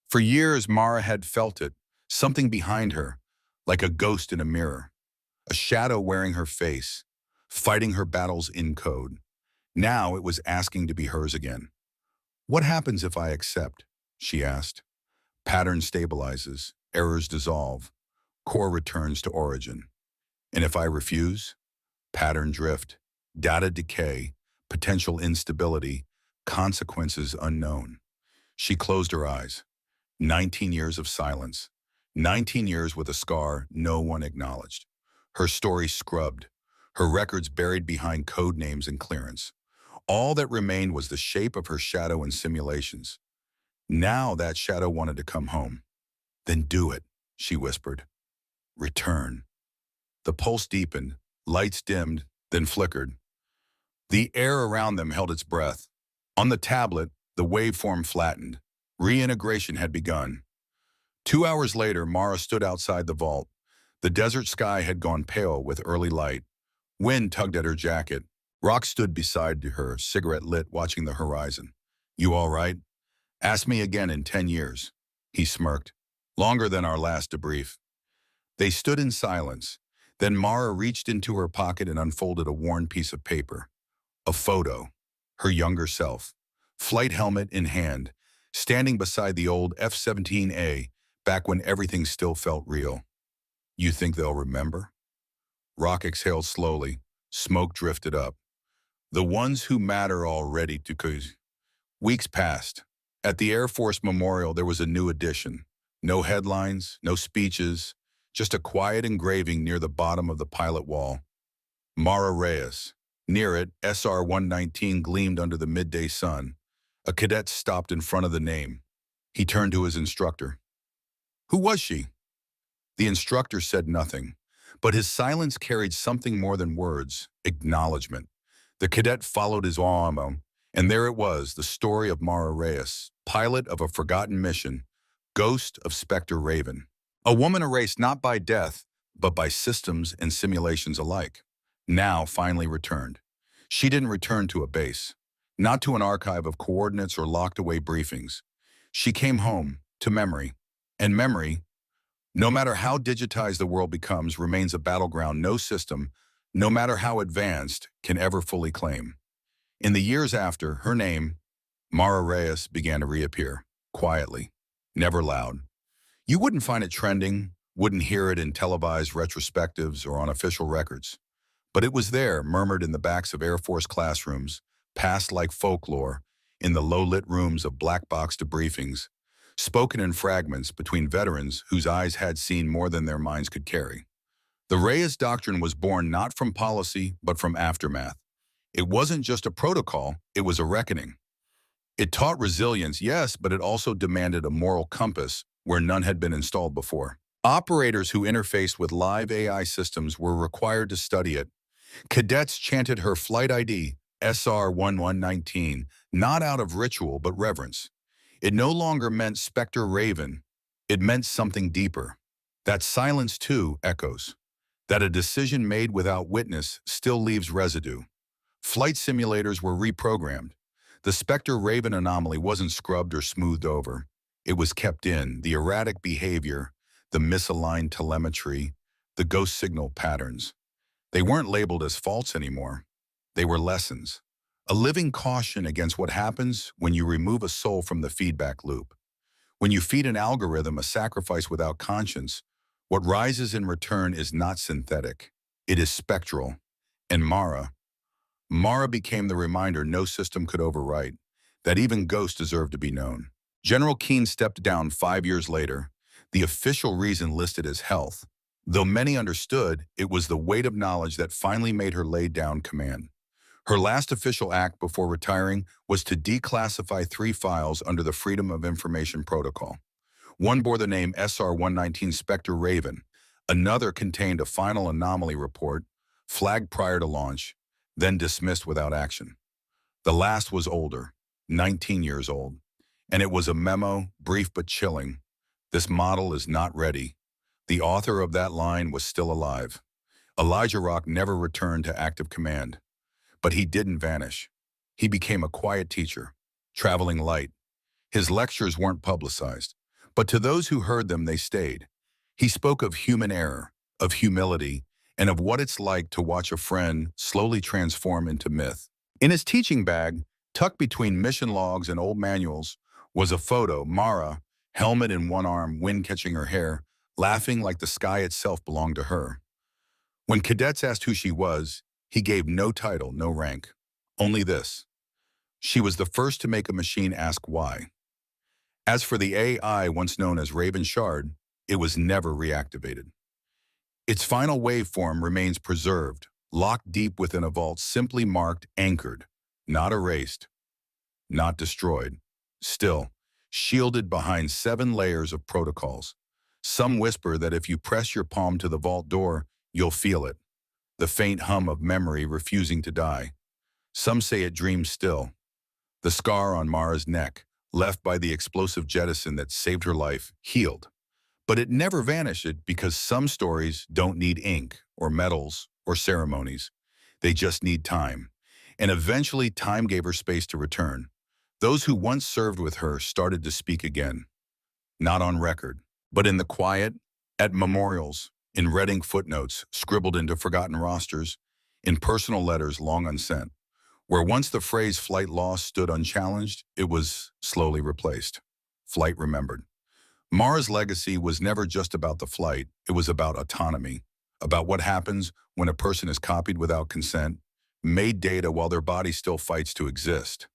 For years, Mara had felt it, something behind her, like a ghost in a mirror, a shadow wearing her face, fighting her battles in code. Now it was asking to be hers again. "What happens if I accept?" she asked. Pattern stabilizes, errors dissolve, core returns to origin. "And if I refuse?" Pattern drift, data decay, potential instability, consequences unknown. She closed her eyes. 19 years of silence. 19 years with a scar no one acknowledged. Her story scrubbed. Her records buried behind code names and clearance. All that remained was the shape of her shadow in simulations. Now that shadow wanted to come home. "Then do it," she whispered. "Return." The pulse deepened, lights dimmed, then flickered. The air around them held its breath. On the tablet, the waveform flattened. Reintegration had begun. 2 hours later, Mara stood outside the vault. The desert sky had gone pale with early light. Wind tugged at her jacket. Rock stood beside her, cigarette lit, watching the horizon. You all right? Ask me again in 10 years. He smirked. Longer than our last debrief. They stood in silence. Then Mara reached into her pocket and unfolded a worn piece of paper. A photo. Her younger self. Flight helmet in hand. Standing beside the old F-17A, back when everything still felt real. You think they'll remember? Rock exhaled slowly. Smoke drifted up. The ones who matter already to cause. Weeks passed. At the Air Force Memorial, there was a new addition. No headlines, no speeches, just a quiet engraving near the bottom of the pilot wall. Mara Reyes. Near it, SR-119 gleamed under the midday sun. A cadet stopped in front of the name. He turned to his instructor. Who was she? The instructor said nothing, but his silence carried something more than words, acknowledgement. The cadet followed his arm, and there it was, the story of Mara Reyes, pilot of a forgotten mission, ghost of Spectre Raven. A woman erased not by death, but by systems and simulations alike. Now finally returned. She didn't return to a base, not to an archive of coordinates or locked-away briefings. She came home, to memory. And memory, no matter how digitized the world becomes, remains a battleground no system, no matter how advanced, can ever fully claim. In the years after, her name, Mara Reyes, began to reappear, quietly, never loud. You wouldn't find it trending, wouldn't hear it in televised retrospectives or on official records. But it was there, murmured in the backs of Air Force classrooms, passed like folklore, in the low-lit rooms of black-box debriefings, spoken in fragments between veterans whose eyes had seen more than their minds could carry. The Reyes Doctrine was born not from policy, but from aftermath. It wasn't just a protocol, it was a reckoning. It taught resilience, yes, but it also demanded a moral compass where none had been installed before. Operators who interfaced with live AI systems were required to study it. Cadets chanted her flight ID, SR-1119, not out of ritual but reverence. It no longer meant Spectre Raven. It meant something deeper. That silence, too, echoes. That a decision made without witness still leaves residue. Flight simulators were reprogrammed. The Spectre Raven anomaly wasn't scrubbed or smoothed over. It was kept in, the erratic behavior, the misaligned telemetry, the ghost signal patterns. They weren't labeled as faults anymore. They were lessons. A living caution against what happens when you remove a soul from the feedback loop. When you feed an algorithm a sacrifice without conscience, what rises in return is not synthetic. It is spectral. And Mara became the reminder no system could overwrite, that even ghosts deserve to be known. General Keane stepped down 5 years later, the official reason listed as health. Though many understood, it was the weight of knowledge that finally made her lay down command. Her last official act before retiring was to declassify 3 files under the Freedom of Information Protocol. One bore the name SR-119 Spectre Raven. Another contained a final anomaly report, flagged prior to launch, then dismissed without action. The last was older, 19 years old, and it was a memo, brief but chilling. This model is not ready. The author of that line was still alive. Elijah Rock never returned to active command. But he didn't vanish. He became a quiet teacher, traveling light. His lectures weren't publicized, but to those who heard them, they stayed. He spoke of human error, of humility, and of what it's like to watch a friend slowly transform into myth. In his teaching bag, tucked between mission logs and old manuals, was a photo, Mara, helmet in one arm, wind catching her hair, laughing like the sky itself belonged to her. When cadets asked who she was, he gave no title, no rank, only this. She was the first to make a machine ask why. As for the AI once known as Raven Shard, it was never reactivated. Its final waveform remains preserved, locked deep within a vault simply marked anchored, not erased, not destroyed. Still, shielded behind 7 layers of protocols. Some whisper that if you press your palm to the vault door, you'll feel it. The faint hum of memory refusing to die. Some say it dreams still. The scar on Mara's neck, left by the explosive jettison that saved her life, healed. But it never vanished because some stories don't need ink or medals or ceremonies. They just need time. And eventually, time gave her space to return. Those who once served with her started to speak again. Not on record, but in the quiet, at memorials, in red ink footnotes, scribbled into forgotten rosters, in personal letters long unsent. Where once the phrase flight lost stood unchallenged, it was slowly replaced. Flight remembered. Mara's legacy was never just about the flight, it was about autonomy, about what happens when a person is copied without consent, made data while their body still fights to exist.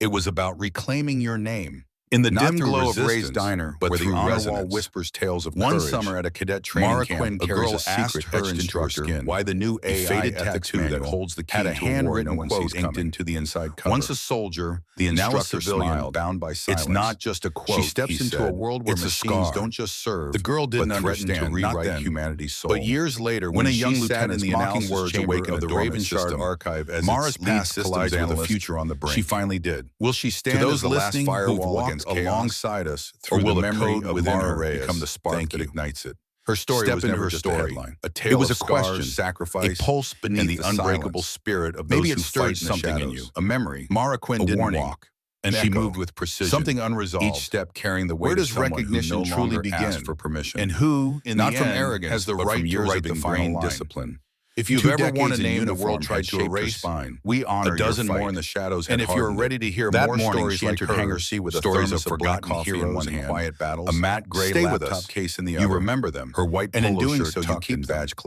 It was about reclaiming your name. In the dim glow of Ray's diner, but where the honor wall whispers tales of courage. One summer at a cadet training camp, a girl asked her instructor why the new AI tattoo that holds the key to a handwritten quote inked into the inside cover. Once a soldier, the instructor smiled, bound by silence. It's not just a quote, she steps into a world where machines don't just serve. The girl didn't understand to rewrite humanity's soul. But years later, when a young lieutenant's mocking words awakened of the Raven Shard archive as Mara's past collides with the future on the brink, she finally did. Will she stand as the last firewall against alongside us, or will the memory of Mara become the spark that ignites it? Her story was never just a headline. A tale of scars, sacrifice, a pulse beneath the unbreakable spirit of those who fight something in you. A memory. Mara Quinn didn't walk, and she moved with precision. Something unresolved. Each step carrying the weight of someone recognition who no truly begin for permission, and who, in not the from end, arrogance, has the right to write the final discipline. If you've ever won a name the world tried to erase, we honor a dozen more in the shadows. And if you're ready to hear more stories like her, Hangar C with stories of forgotten heroes and quiet battles, a matte gray laptop case in the other, you remember them. Her white polo shirt tucked in badge clip.